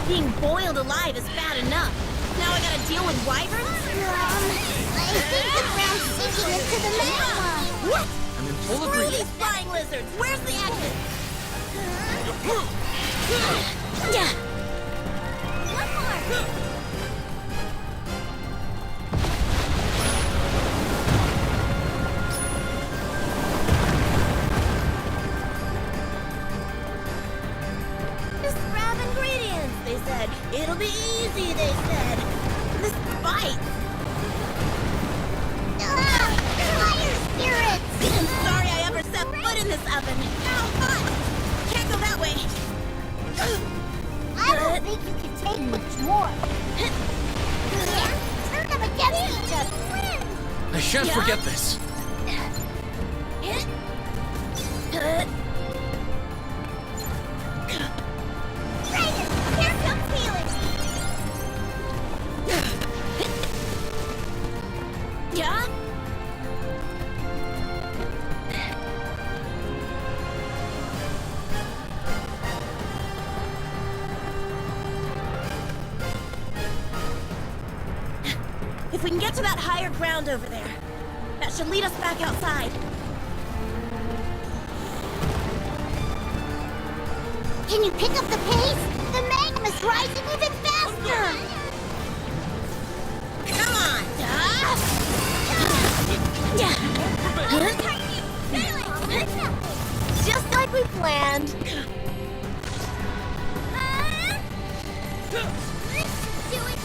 Being boiled alive is bad enough. Now I gotta deal with wyverns? I think the ground's sinking into the magma. What? I'm in full Screw agreement. these flying lizards! Where's the exit? Yeah. One more! Just grab ingredients, they said. It'll be easy, they said. This bites. Fire spirits! I'm sorry I ever set foot in this oven. How hot! Can't go that way. I don't think you can take much more. Here, turn them against each other. I shan't forget this. Raiden, here comes Felix. Yeah? If we can get to that higher ground over there, that should lead us back outside. Can you pick up the pace? The magma's rising even faster! Come on! Just like we planned. Do it!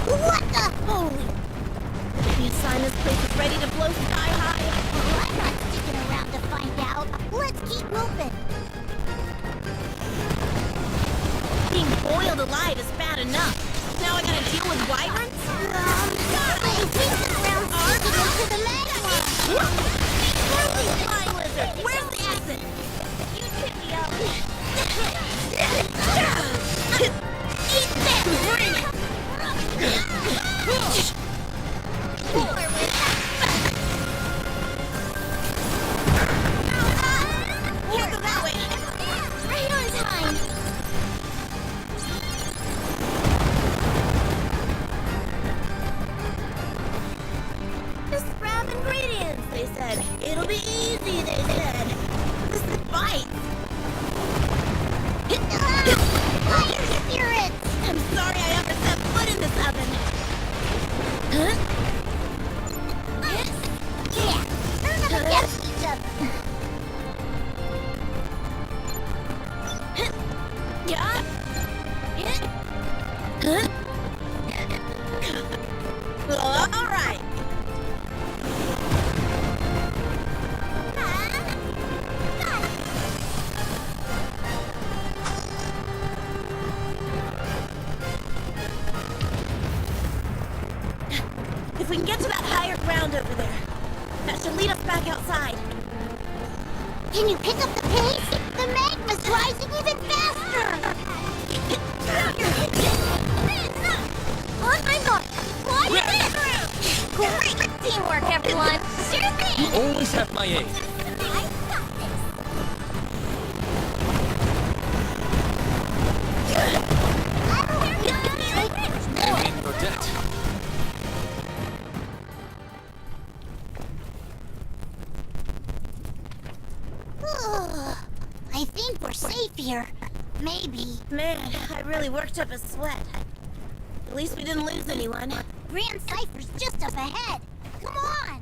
What the? Holy! Maybe a sign this place is ready to blow sky high. Well, I'm not sticking around to find out. Let's keep moving. Being boiled alive is bad enough. Now I gotta deal with wyverns? I think the ground's sinking into the magma. Holy fly lizard! Where's the exit? You tip me up. Eat that! Bring it! Can't go that way! Right on time. Just grab ingredients, they said. It'll be easy, they said. This is bites. Fire spirits! I'm sorry I ever set foot in this oven. Huh? Yeah, turn them against each other. Yeah? Huh? All right. If we can get to that higher ground over there, that should lead us back outside. Can you pick up the pace? The magma's rising even faster! On my mark! Watch this! Great teamwork, everyone! Sure thing! You always have my aid. Odette. I think we're safe here. Maybe. Man, I really worked up a sweat. At least we didn't lose anyone. Grand Cypher's just up ahead. Come on!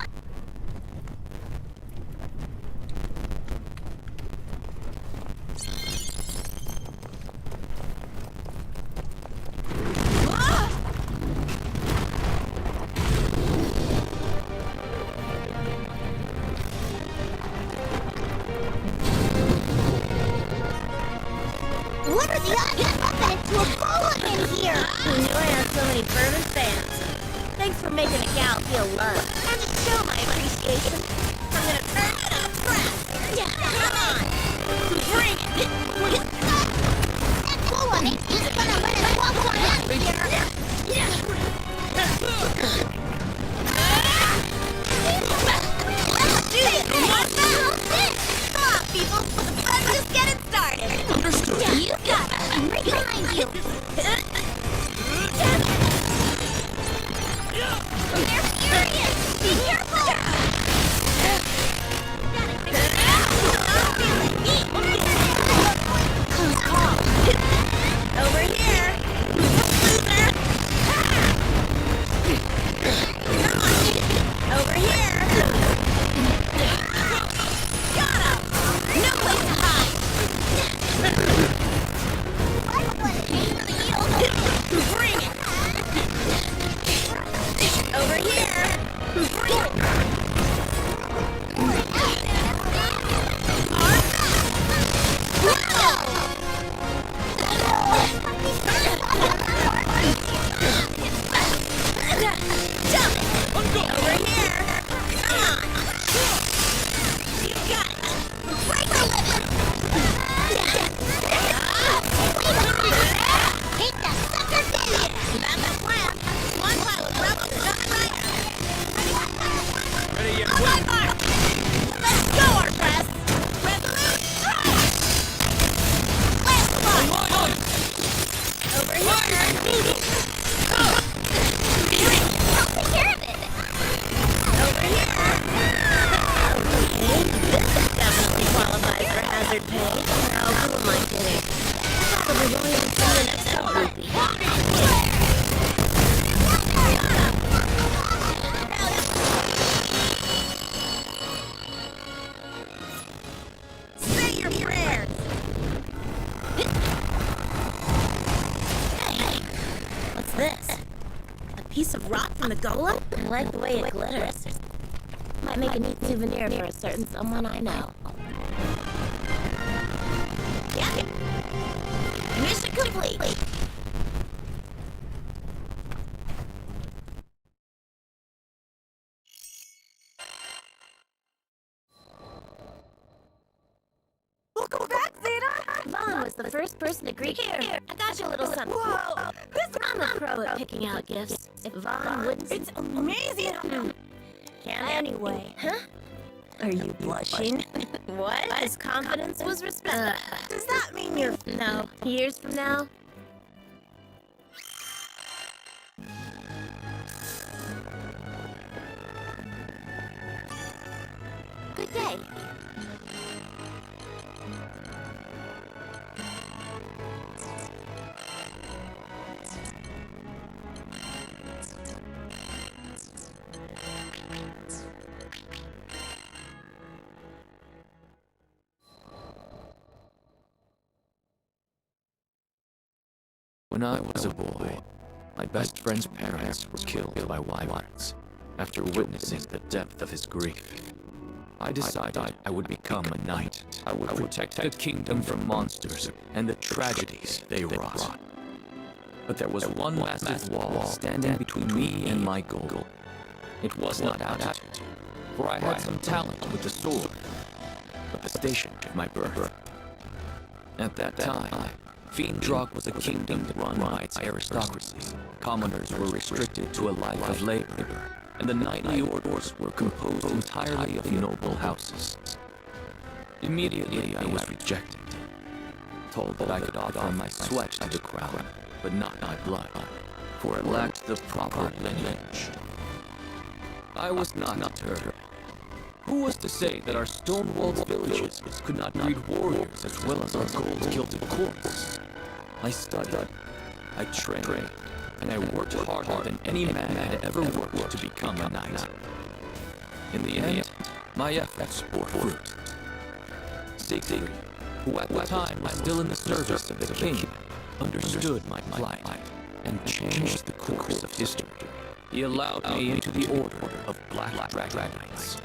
What are the odds I bump into a golem in here? Who knew I had so many fervent fans? Thanks for making a gal feel loved. And to show my appreciation, I'm gonna turn it up fast. Come on! Bring it! That golem ain't just gonna let us walk on out here. Let's do it! Come on, people! The fun's just getting started! Understood. You got it. I'm right behind you. They're furious. Be careful. Close call. Over here! Loser! Come on! Over here! Got him! No place to hide! I don't want to take the yield. Bring it! Over here! Bring it! Jump! Over here! Come on! You got it! Break the limit! Take that sucker down. this? A piece of rock from the golem? I like the way it glitters. Might make a neat souvenir for a certain someone I know. Yeah. Mission complete. Welcome back, Zeta! Vaughn was the first person to greet you. Here, I got you a little something. Whoa! I'm a pro at picking out gifts. If Vaughn wouldn't... It's amazing! Anyway. Huh? Are you blushing? What? His confidence was respect. Does that mean you're... No. Years from now? Good day. When I was a boy, my best friend's parents were killed by wyverns. After witnessing the depth of his grief, I decided I would become a knight. I would protect the kingdom from monsters and the tragedies they wrought. But there was one massive wall standing between me and my goal. It was not altitude, for I had some talent with the sword, but the station of my birth. At that time, Fiendrock was a kingdom run by its aristocracy. Commoners were restricted to a life of labor, and the knightly orders were composed entirely of noble houses. Immediately I was rejected, told that I could offer my sweat to the crown, but not my blood, for it lacked the proper lineage. I was not deterred. Who was to say that our stone-walled villages could not breed warriors as well as our gold-gilded courts? I studied, I trained, and I worked harder than any man had ever worked to become a knight. In the end, my efforts bore fruit. Siegfried, who at the time was still in the service of the king, understood my plight and changed the course of history. He allowed me into the order of Black Dragon Knights.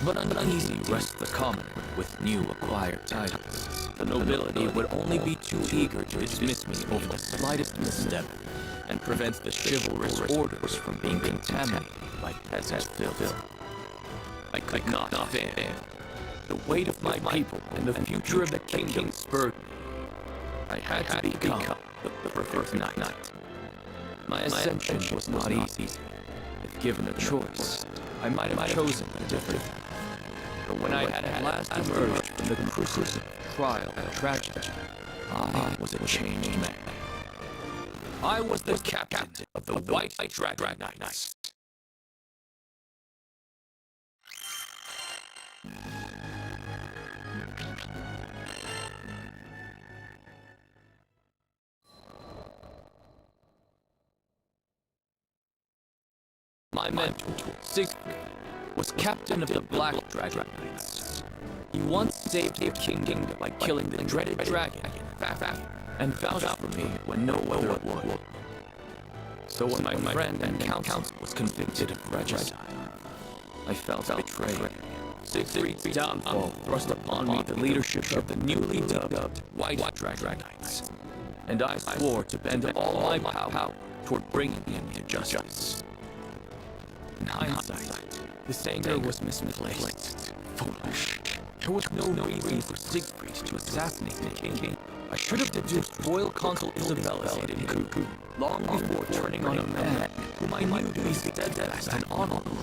But uneasy rests the commoner with new acquired titles. The nobility would only be too eager to dismiss me over the slightest misstep, and prevent the chivalrous orders from being contaminated by peasant filth. I could not fail. The weight of my people and the future of the kingdom spurred me. I had to become the perfect knight. My ascension was not easy. If given a choice, I might have chosen a different path. But when I had at last emerged from the crucible, trial, and tragedy, I was a changed man. I was the captain of the White Dragon Knights. My mentor, Siegfried, was captain of the Black Dragon Knights. He once saved the kingdom by killing the dreaded dragon, and vouched for me when no other would. So when my friend and counsel was convicted of regicide, I felt betrayed. Siegfried's downfall thrust upon me the leadership of the newly dubbed White Dragon Knights, and I swore to bend all my power toward bringing him to justice. In hindsight, this anger was misplaced. Foolish. There was no reason for Siegfried to assassinate the king. I should have deduced royal consort Isabella's hidden coup long before turning on a man whom I knew to be steadfast and honorable.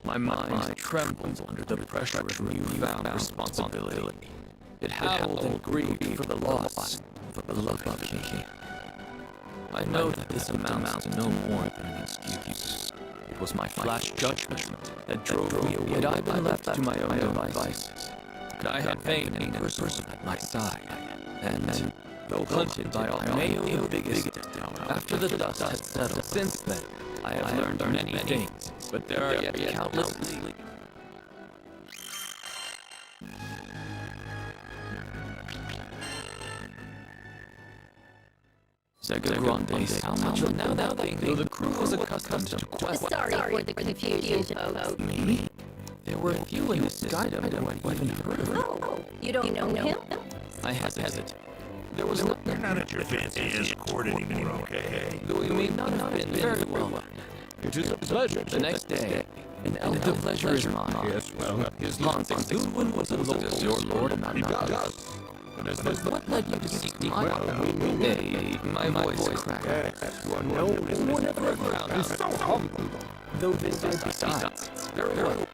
My mind trembled under the pressure of newfound responsibility. It howled and grieved for the loss of a beloved king. I know that this amounts to no more than an excuse. It was my flash judgment that drove me away. Had I been left to my own devices, could I have vain and person at my side? And, though hunted by all male the biggest, after the dust had settled, since then, I have learned many things, but there are yet countless leagues. Sega Grande salvage now that thing, though the crew was accustomed to quest. Sorry for the confusion, folks. Me? There were few in this Skydive that I'd even heard of. Oh, you don't know him? I hesitate. There was not... You're not at your fancy escort anymore, okay? Though you may not have been very well. It is a pleasure. The next day, the pleasure is mine. Yes, well, his Hans Goodwin was a local, your lord, and he not does. But what led you to seek my Nay, my voice cracked. Yes, you are no whatever ground is so humble. Though this is besides, very well.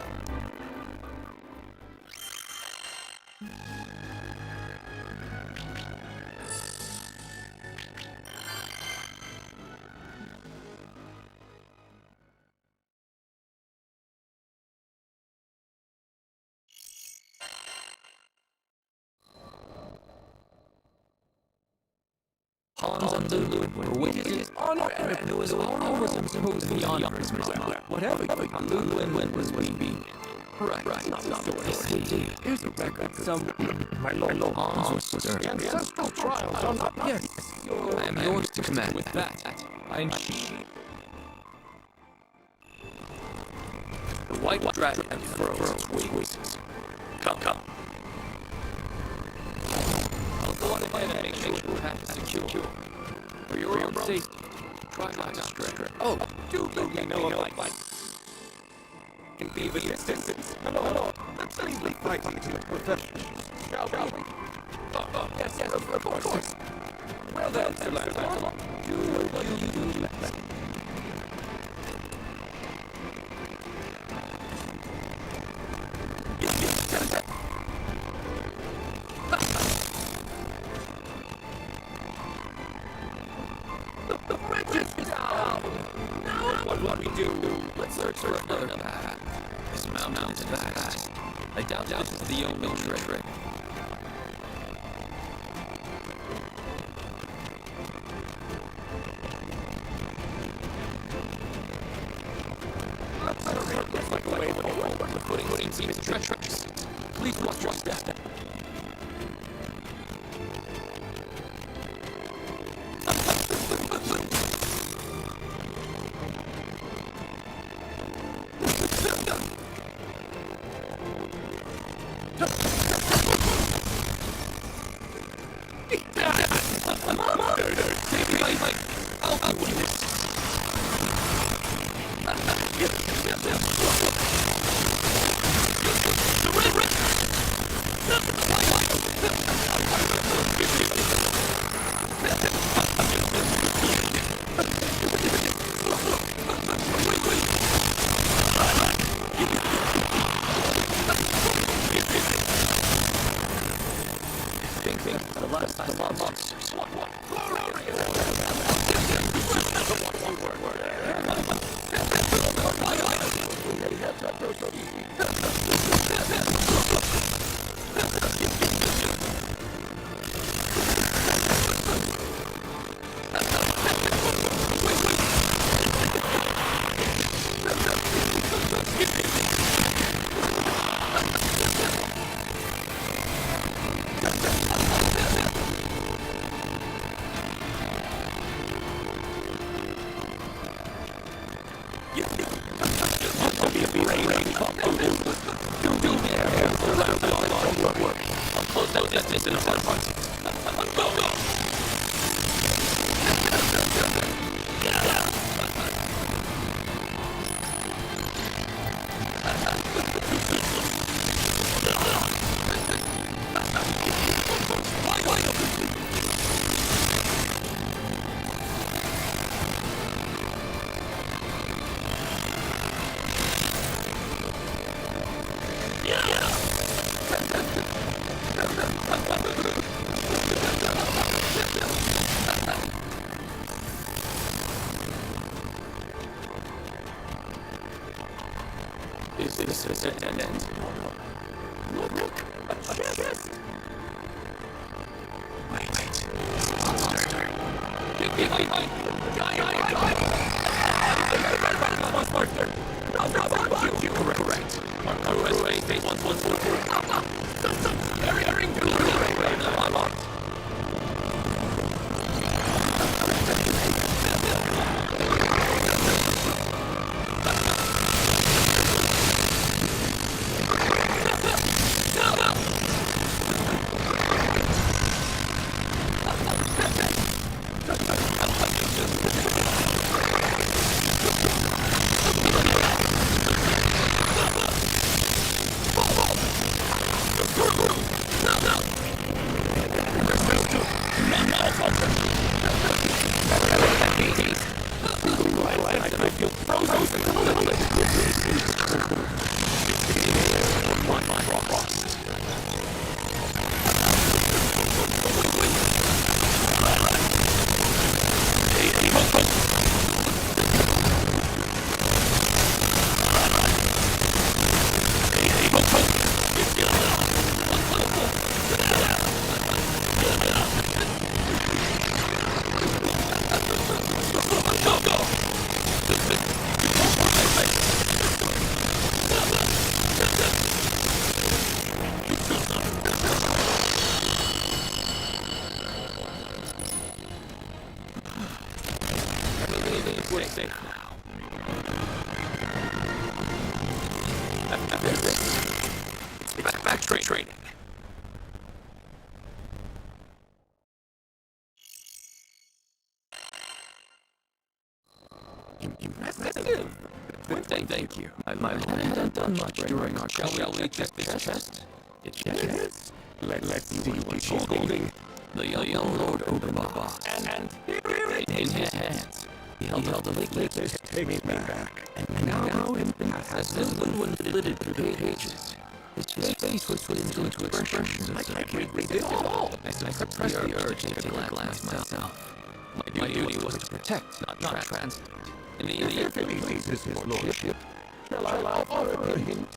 Hans and Lulu were witness his honor, and it was all was imposed the honor of his mother. Whatever Lulu and Wen was being. Right. I see. Here's a record. Some my lord Hans was stern. Ancestral trials are not. Yes, I am yours to command. With that, I the white dragon furrows its wings. Come. I'll go on ahead and make sure the path is secure. For your own safety, try not to stray. Oh, do let me know if I can be of assistance. No. Let's leave fighting to the professionals. Shall we? Yes, of course. Well then, Sir Lancelot, do what you do best. The bridge is down! Now what we do? Let's search for another path. This mountain is vast. I doubt this is the only trick. Looks like a way forward, but the footing seems treacherous. Please watch your step. This is a dead end. Look, a chest. Wait. Monster. Behind. Monster. You correct. Marco has faced one. Very good. Back training. Thank you. My lad hadn't done much during our shall we check this chest? It's yes. Let's see what she's holding. The young lord opened the box, and in his hands, he held the liquid to take me back. And now as the Ludwig flitted through the pages, his face was put into expressions like he read it all. I suppressed the urge to take a glance myself. My duty was to protect, not translate. In the event that he pleases his lordship, shall I offer a hint?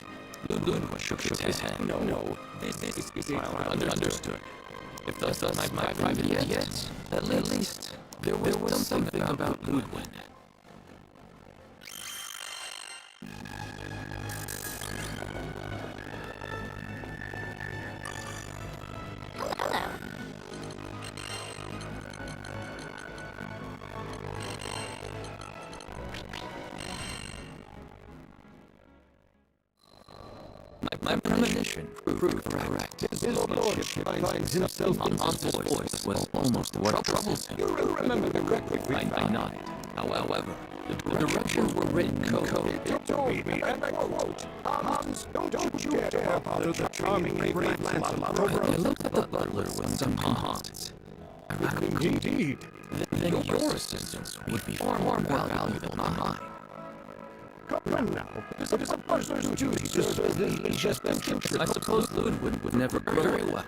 Ludwig shook his head. No. This is understood. If thus my private yes, at least there was something about Ludwig. My premonition proved correct. His lordship finds himself on voice was almost what troubles him. You remember correctly. I nodded. However, the directions were written in code. Told me, and I quote, Hans, don't you dare bother the charming brave Lancelot. I looked at the butler with some pause. Indeed. Then your assistance would be far more valuable than mine. Come now. It is a butler's duty to serve the just I suppose Ludwig would never go very well.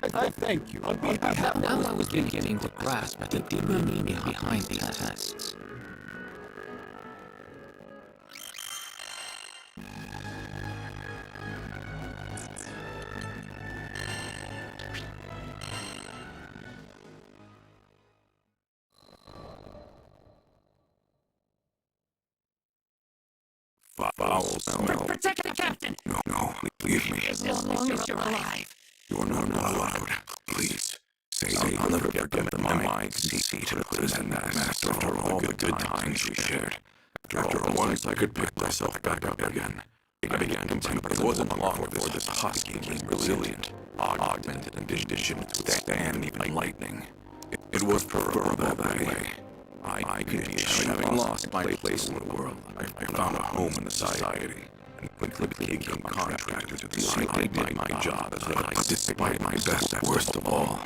I thank you. On behalf now I was beginning to grasp at the deeper meaning behind these tests. Foul smell. Protect the captain! No, leave me. As long as you're alive. You're not allowed. Please. Say I'll never forget my mind conceit to prison that after all the good times we shared. After all, once I could pick myself back up again. I began to think it wasn't long before this husky was resilient, augmented and conditioned to withstand even lightning. It was preferable that way. I could be having lost my place in the world. I found a home in the society, and quickly became contracted to the scene. I did my job as I despite my best. Worst of all,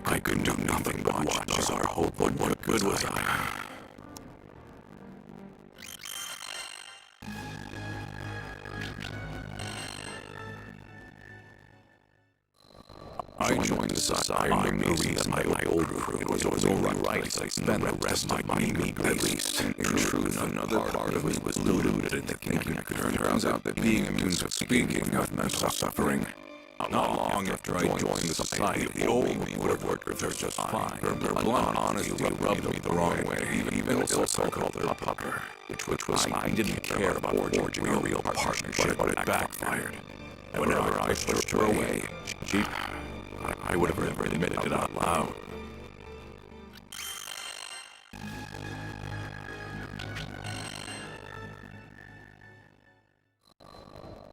I could do nothing but watch as our hope. What good was I? I joined the society for no reason that my old crew. It was only right I spent the rest of my meager at least. In truth, another part of me was deluded into thinking I could earn. Turns out that being immune to speaking of mental suffering. Not long after I joined the society, the old me would have worked with her just fine. Her blunt honesty rubbed me the wrong way. Even also called her pupper, which was I didn't care about forging a real partnership, but it backfired. Whenever I pushed her away, I would have never admitted it out loud.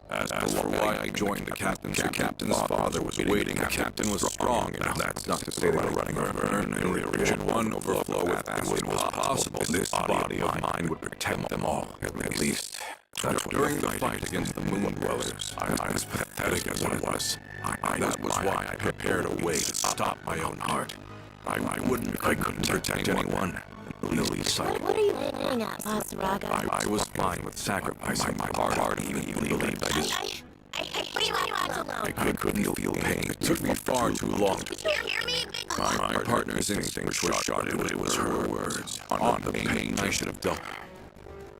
As for why I joined the captain's father was waiting. The captain was strong enough. That's not to say that running her and the original one overflow with acid was possible. This body of mine would protect them all, at least. During the fight against the Moon Dwellers, I was pathetic as I was. That was why I prepared a way to stop my own heart. I couldn't protect anyone. completely psychic. What are you playing at, Boss Raga? I was fine with sacrificing my heart, even believed I just... I couldn't feel pain. It took me far too long to... My partner's instincts were sharp, but it was her words on the pain I should have dealt.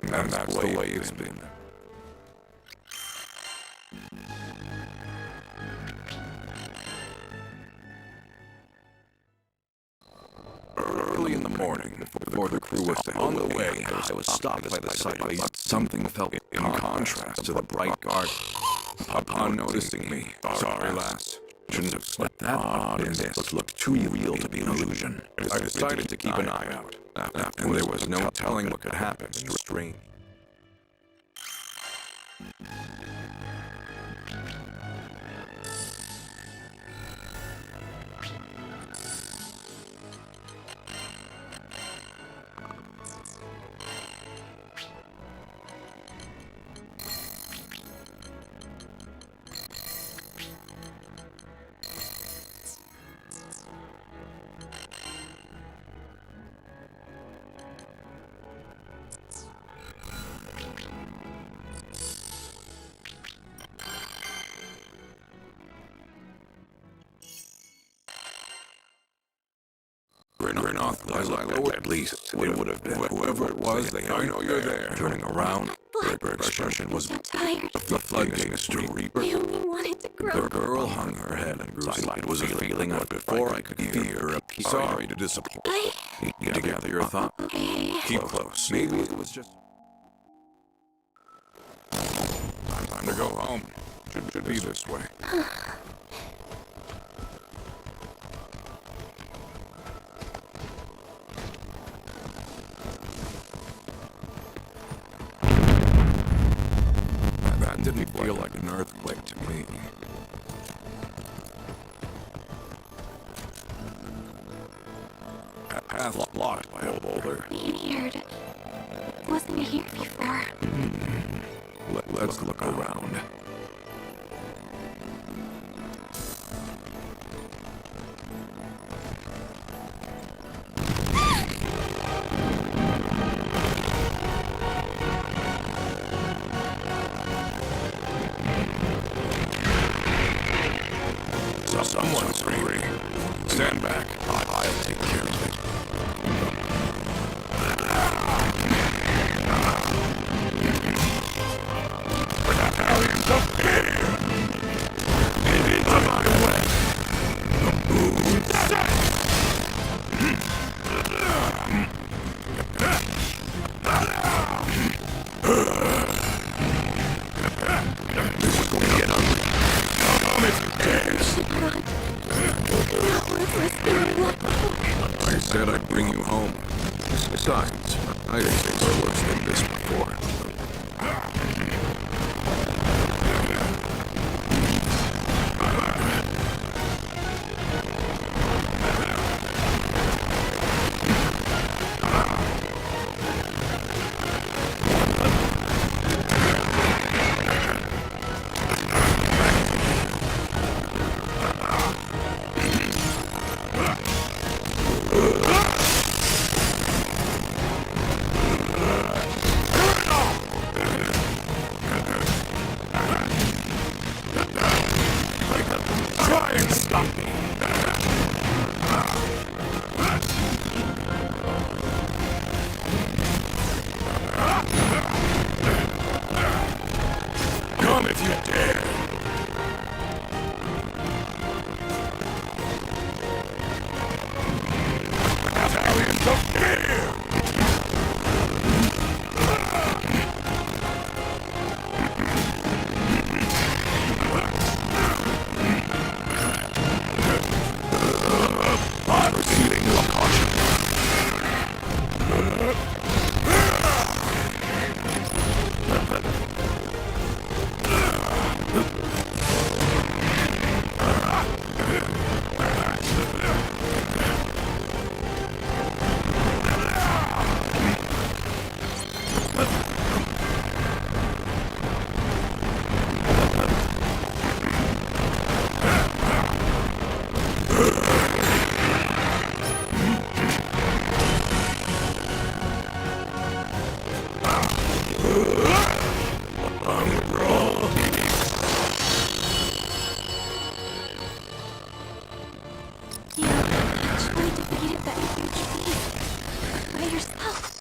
And that's the way it's been. Early in the morning, before the crew was on the way, I was stopped by the sight of something felt in contrast to the bright garden. Upon noticing me, sorry lass, shouldn't have slipped that odd and this looked too real to be an illusion. I decided to keep an eye out, and there was no telling what could happen. Strange. As I looked, at least it would have been whoever it was. I know you're there. Turning around, her expression was tired. The floodgates to Reaper. I only wanted to grow. The girl hung her head and grew silent. It was a feeling of before I could fear a piece. Sorry to disappoint. Need to gather your thoughts. Keep close. Maybe it was just time to go home. Should be this way. That didn't feel like an earthquake to me. Path blocked by a boulder. Weird. Wasn't here before. Let's look around. Someone's hungry. Stand back. I'll take care of it. Battalions of fear. It is my way. This is going to get ugly. Come if you dare. I said I'd bring you home. Besides, I didn't think it was worse than this before.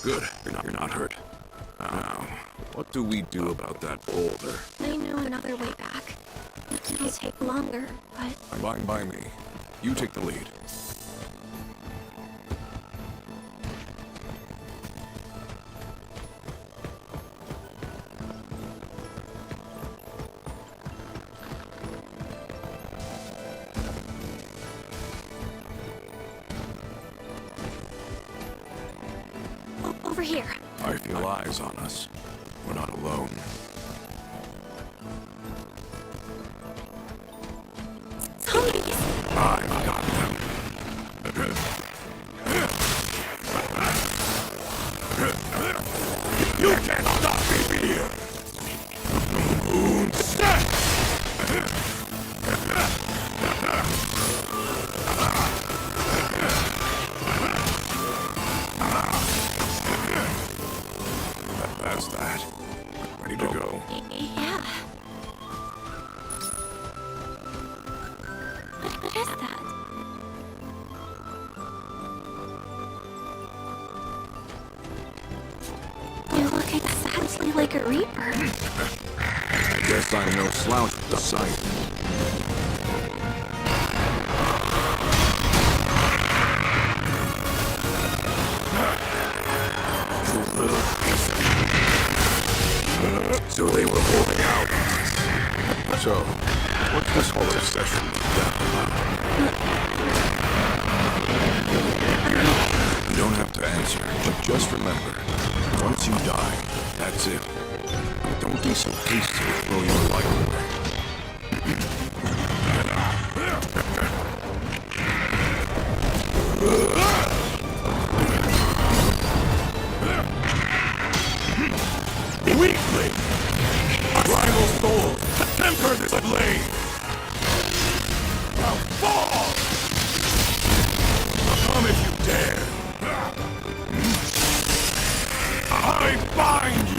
Good. You're not hurt. Now, what do we do about that boulder? I know another way back. It'll take longer, but... Fine by me. You take the lead. Over here. I feel eyes on us. We're not alone. Zombies! I've got them. You can't stop me here! Moon step! That's that. Ready to go. Yeah. What is that? You look exactly like a Reaper. I guess I'm no slouch with the sight. So they were holding out. So, what's this whole session about? You don't have to answer, but just remember, once you die, that's it. Don't be so hasty to throw your life away. Weakling! Primal soul, temper this blade! Now fall! Come if you dare! I bind you!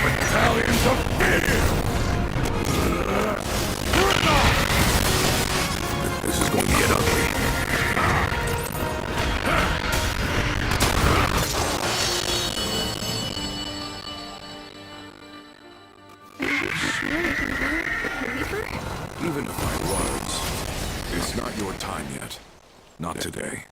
Battalions of fear! This is going to get ugly. Even if I was, it's not your time yet. Not today.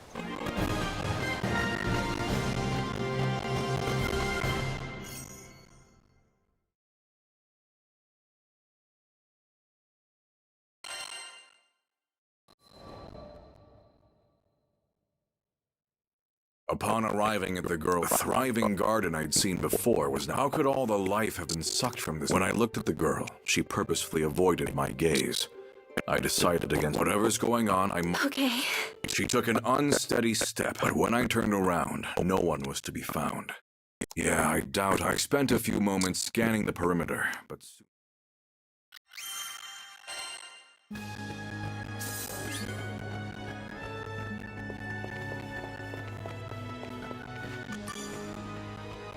Upon arriving at the thriving garden I'd seen before was how could all the life have been sucked from this? When I looked at the girl, she purposefully avoided my gaze. I decided against whatever's going on, Okay. She took an unsteady step, but when I turned around, no one was to be found. Yeah, I doubt I spent a few moments scanning the perimeter, but...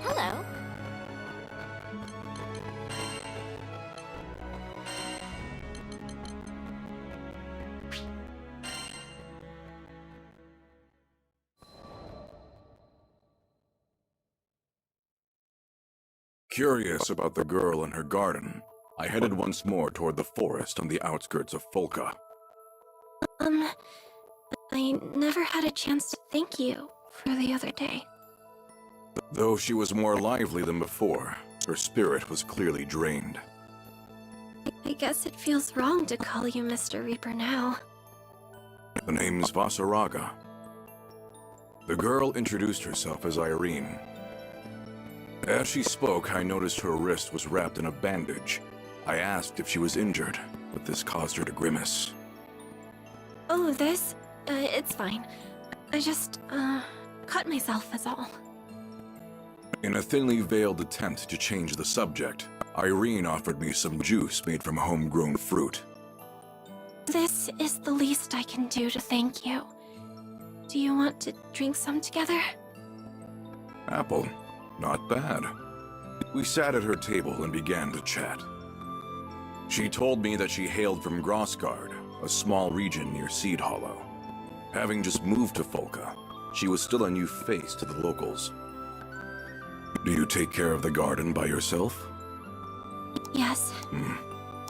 Hello. Curious about the girl and her garden, I headed once more toward the forest on the outskirts of Folka. I never had a chance to thank you for the other day. Though she was more lively than before, her spirit was clearly drained. I guess it feels wrong to call you Mr. Reaper now. The name's Vasaraga. The girl introduced herself as Irene. As she spoke, I noticed her wrist was wrapped in a bandage. I asked if she was injured, but this caused her to grimace. Oh, this? It's fine. I just, cut myself is all. In a thinly veiled attempt to change the subject, Irene offered me some juice made from homegrown fruit. This is the least I can do to thank you. Do you want to drink some together? Apple, not bad. We sat at her table and began to chat. She told me that she hailed from Grossgard, a small region near Seed Hollow. Having just moved to Folka, she was still a new face to the locals. Do you take care of the garden by yourself? Yes.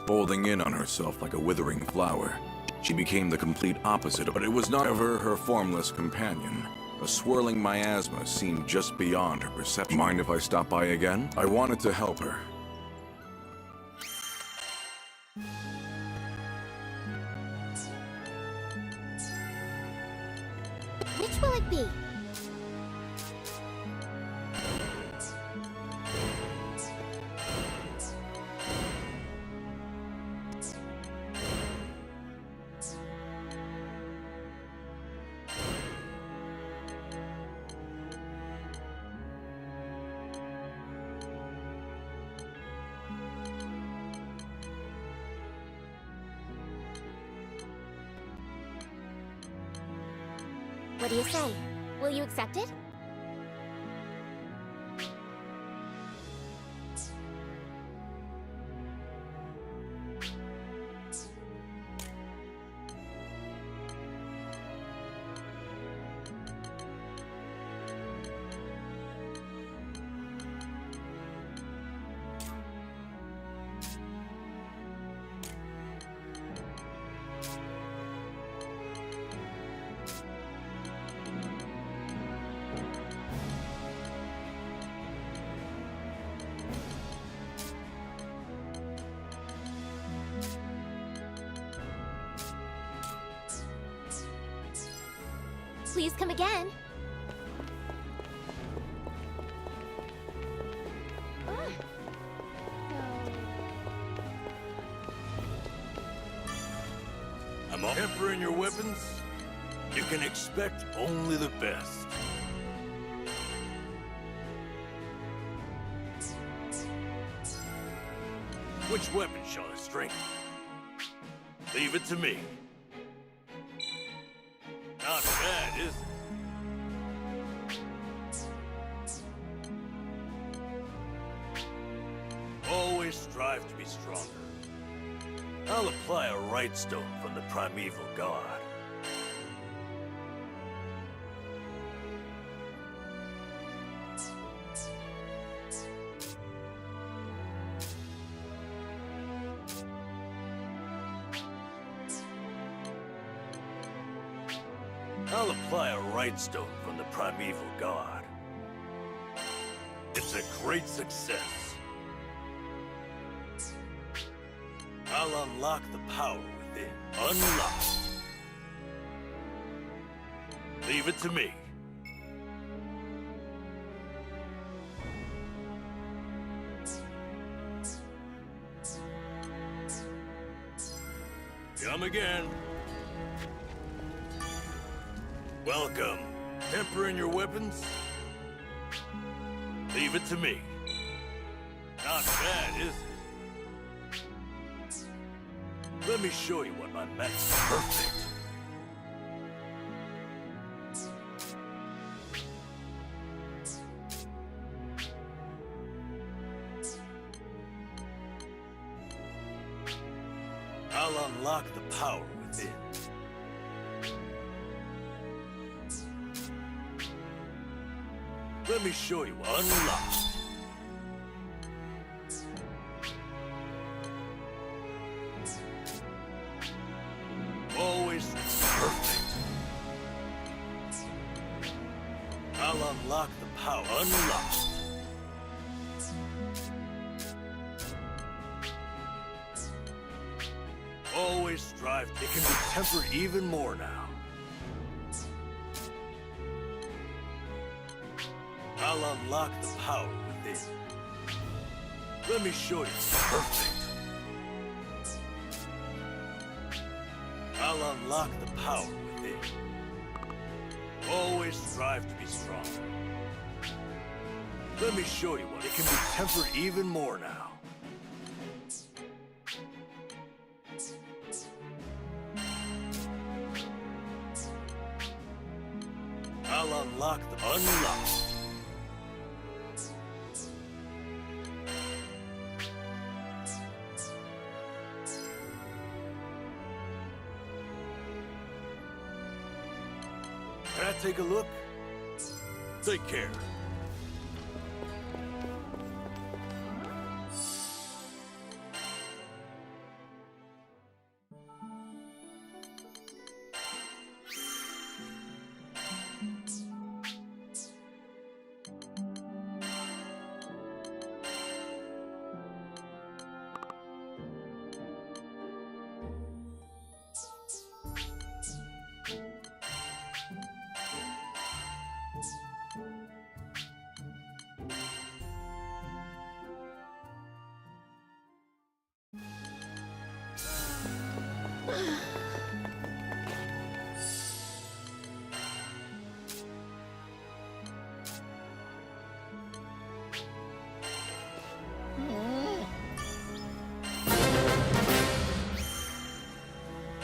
Holding in on herself like a withering flower, she became the complete opposite, but it was not ever her formless companion. A swirling miasma seemed just beyond her perception. Mind if I stop by again? I wanted to help her. Which will it be? What do you say? Will you accept it? Please come again. I'm all tempering your weapons. You can expect only the best. Which weapon shall I strengthen? Leave it to me. Not bad, is it? Always strive to be stronger. I'll apply a right stone from the primeval god. I'll apply a right stone from the primeval god. It's a great success. I'll unlock the power within. Unlocked. Leave it to me. Come again. Welcome. Tempering your weapons? Leave it to me. Not bad, is it? Let me show you what my method's perfect. I'll unlock the power within. Let me show you unlocked. Always perfect. I'll unlock the power. Unlocked. Always strive. It can be tempered even more now. I'll unlock the power within. Let me show you. Perfect. I'll unlock the power within. Always strive to be stronger. Let me show you what it can be tempered even more now. I'll unlock the unlocked. take a look? Take care.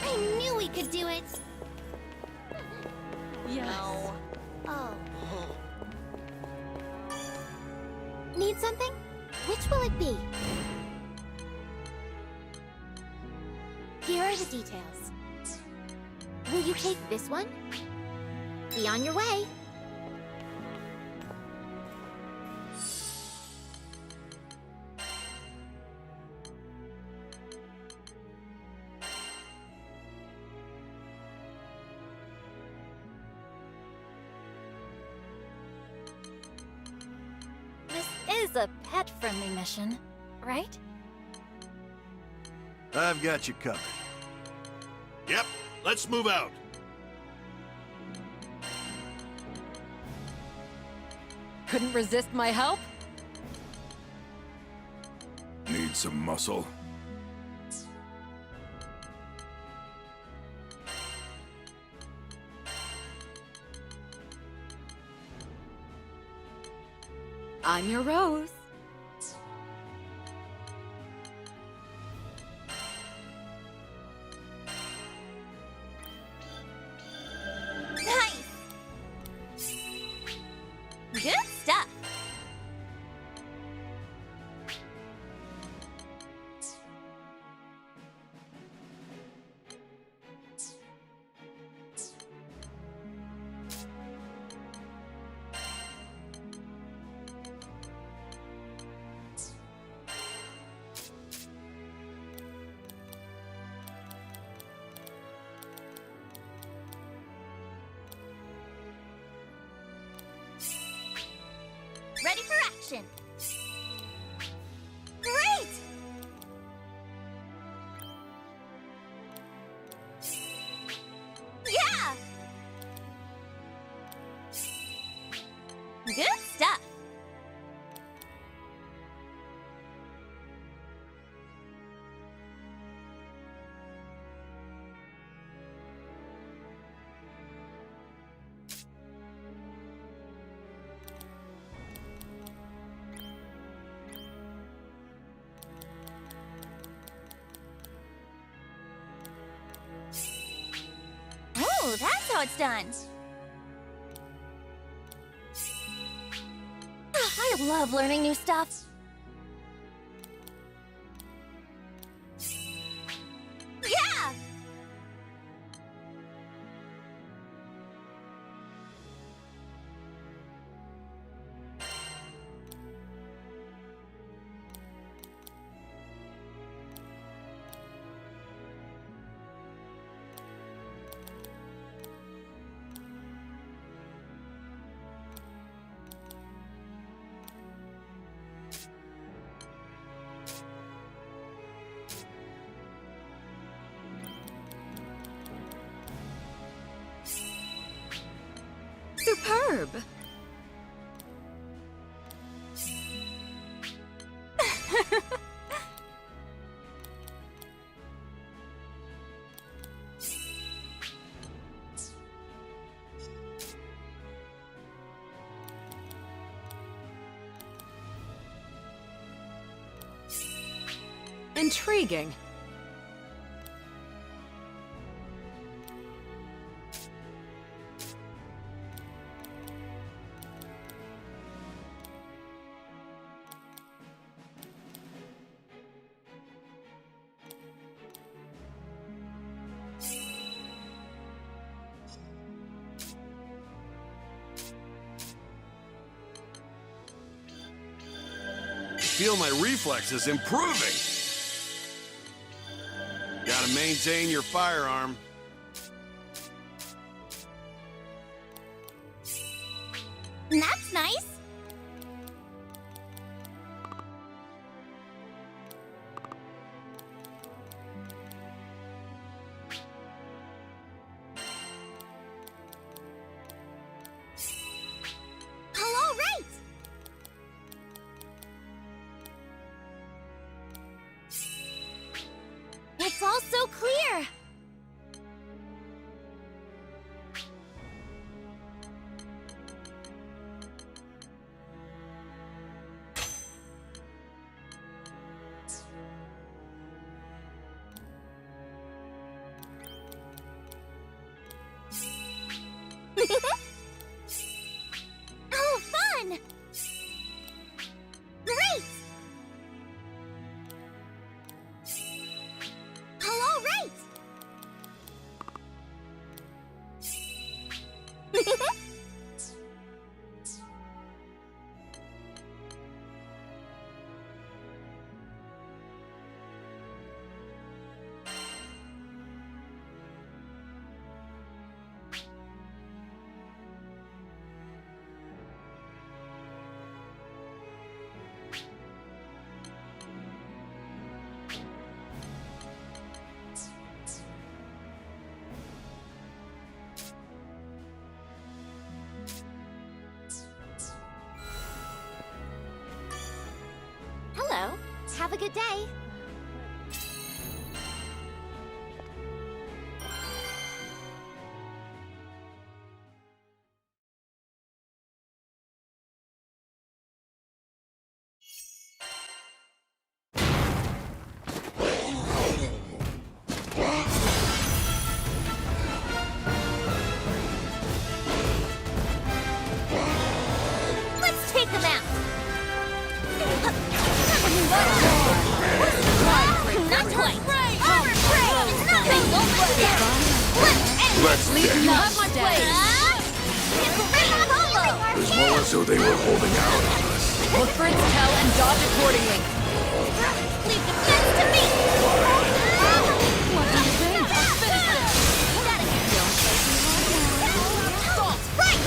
I knew we could do it! Yes. Oh. Need something? Which will it be? Here are the details. Will you take this one? Be on your way. This is a pet-friendly mission, right? I've got you covered. Yep, let's move out. Couldn't resist my help? Need some muscle? I'm your Rose. Nice! Good stuff! Ready for action! Great! Yeah! Good stuff! Oh, that's how it's done. I love learning new stuff. Yeah! Superb! Intriguing. feel my reflexes improving. Gotta maintain your firearm. That's nice. All right. It's all so clear. Oh, fun! Great! All right! Hello. Have a good day. Let's take them out. Not twice. Armor free. It's nothing. Let's You have my day. There's more, so they were holding out on us. Look for its tail and dodge accordingly. Leave defense to me. What do you think? I'll finish this. Salt. Right.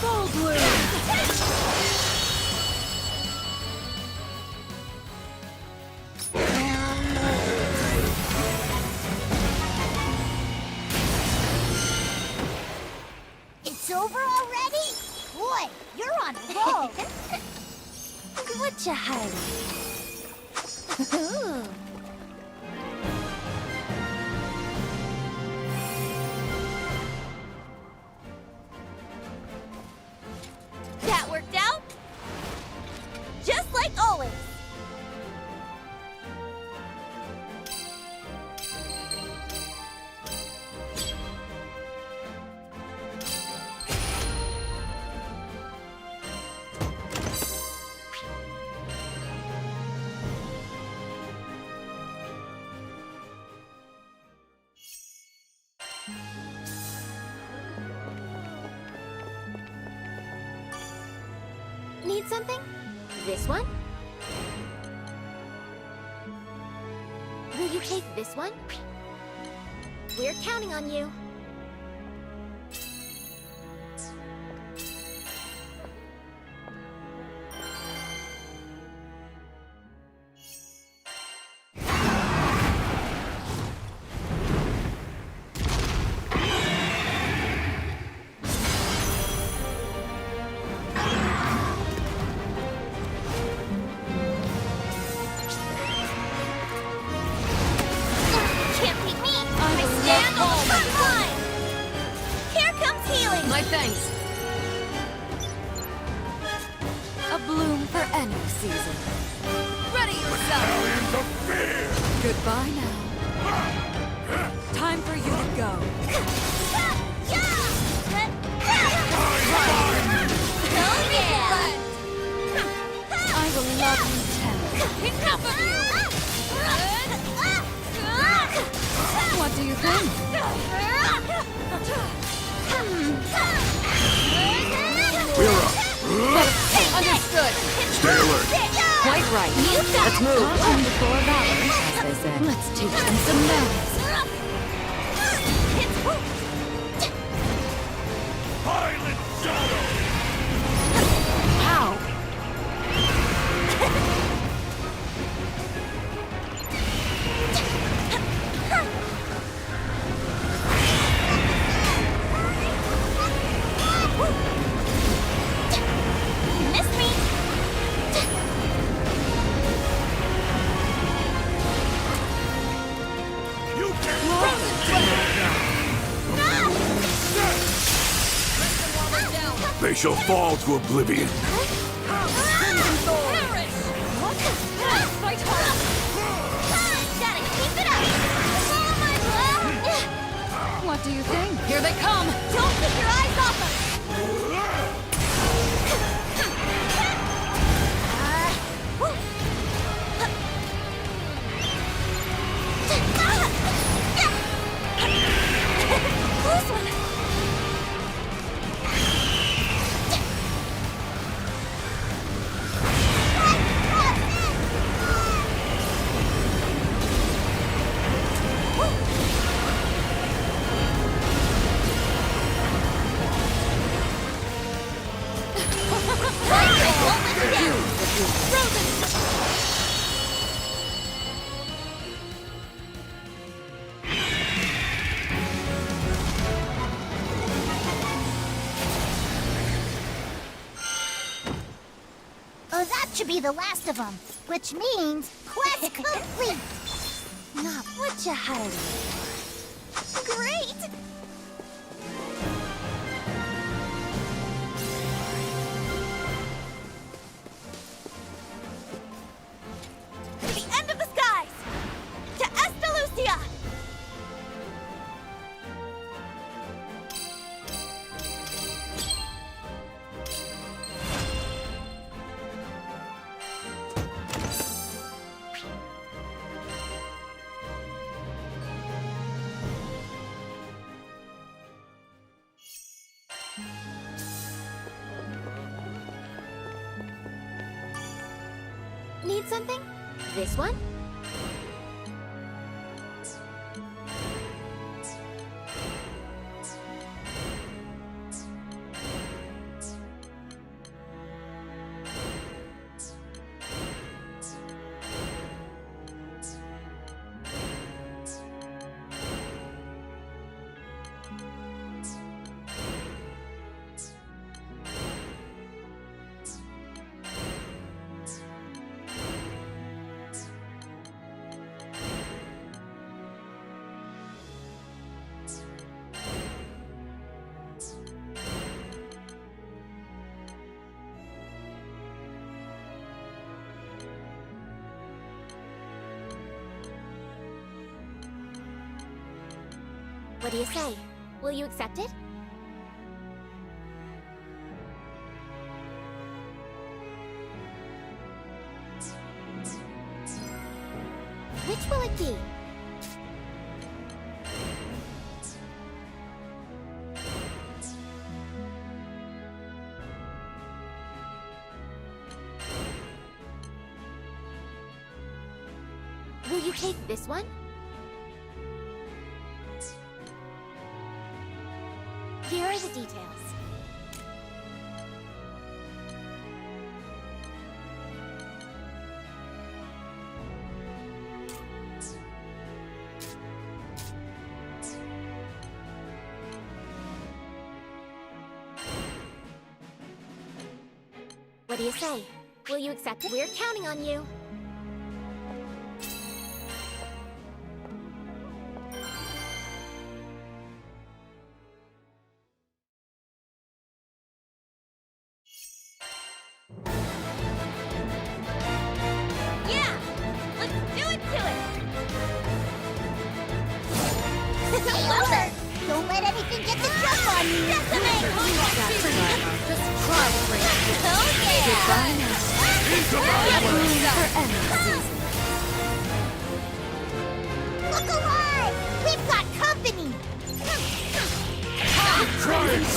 Full blue. It's over already? Boy, you're on a roll. What you hiding? Ooh. That worked out? Just like always. Need something? This one? Will you take this one? We're counting on you. Can't beat me! I stand on the front line! Here comes healing! My thanks. A bloom for any season. Ready yourself! Aliens of fear! Goodbye now. Time for you to go. Oh yeah! I will love you tender. Enough of you! What do you think? We're up! Understood. good. Stay alert. Quite right. Let's move. Caution before valor, as they say. Let's teach them some manners. Pilot Shadow! Ow! Missed me! You can They shall fall to oblivion. Fight hard! Gotta keep it up! Oh my God! What do you think? Here they come! Don't take your eyes off them! Close one! Oh, that should be the last of them, which means quest complete. Not what you had. Great! To the end of the skies! To Estalucia! Need something? This one? What do you say? Will you accept it? Which will it be? Will you take this one? Here are the details. What do you say? Will you accept it? We're counting on you. Don't let anything get the jump on you! Decimate! Just try to bring it. Oh yeah! Goodbye now. Look alive! We've got company! Try it!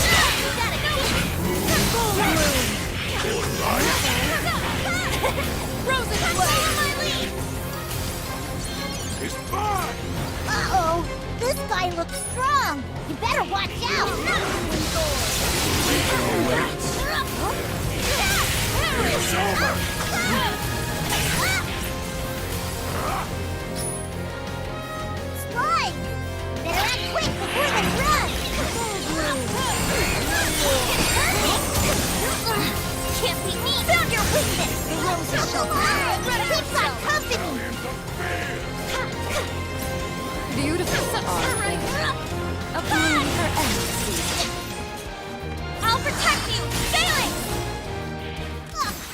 protect you! Phalanx!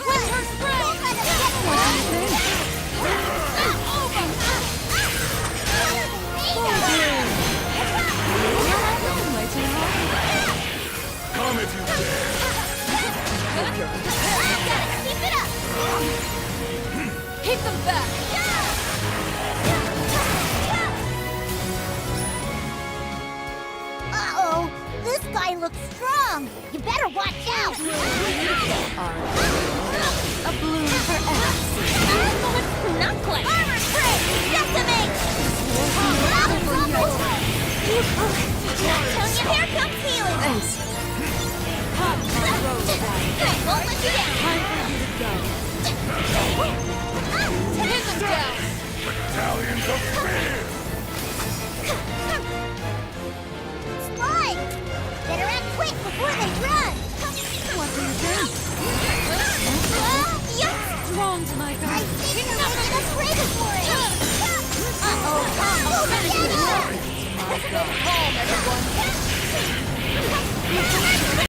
Winter Come if you dare. Keep it up! Keep them back! Uh-oh! This guy looks strong! You better watch out! A bloom for X. Not quite! Armor strike! Decimate! Tonya, here comes healing! Thanks. I won't let you down! Time for you to go. Pin them down! Battalions of fear! Slime! Better act quick before they run! What do you think? Strong to my I back. think you're not enough credit for it! Uh-oh. Get Go home, everyone.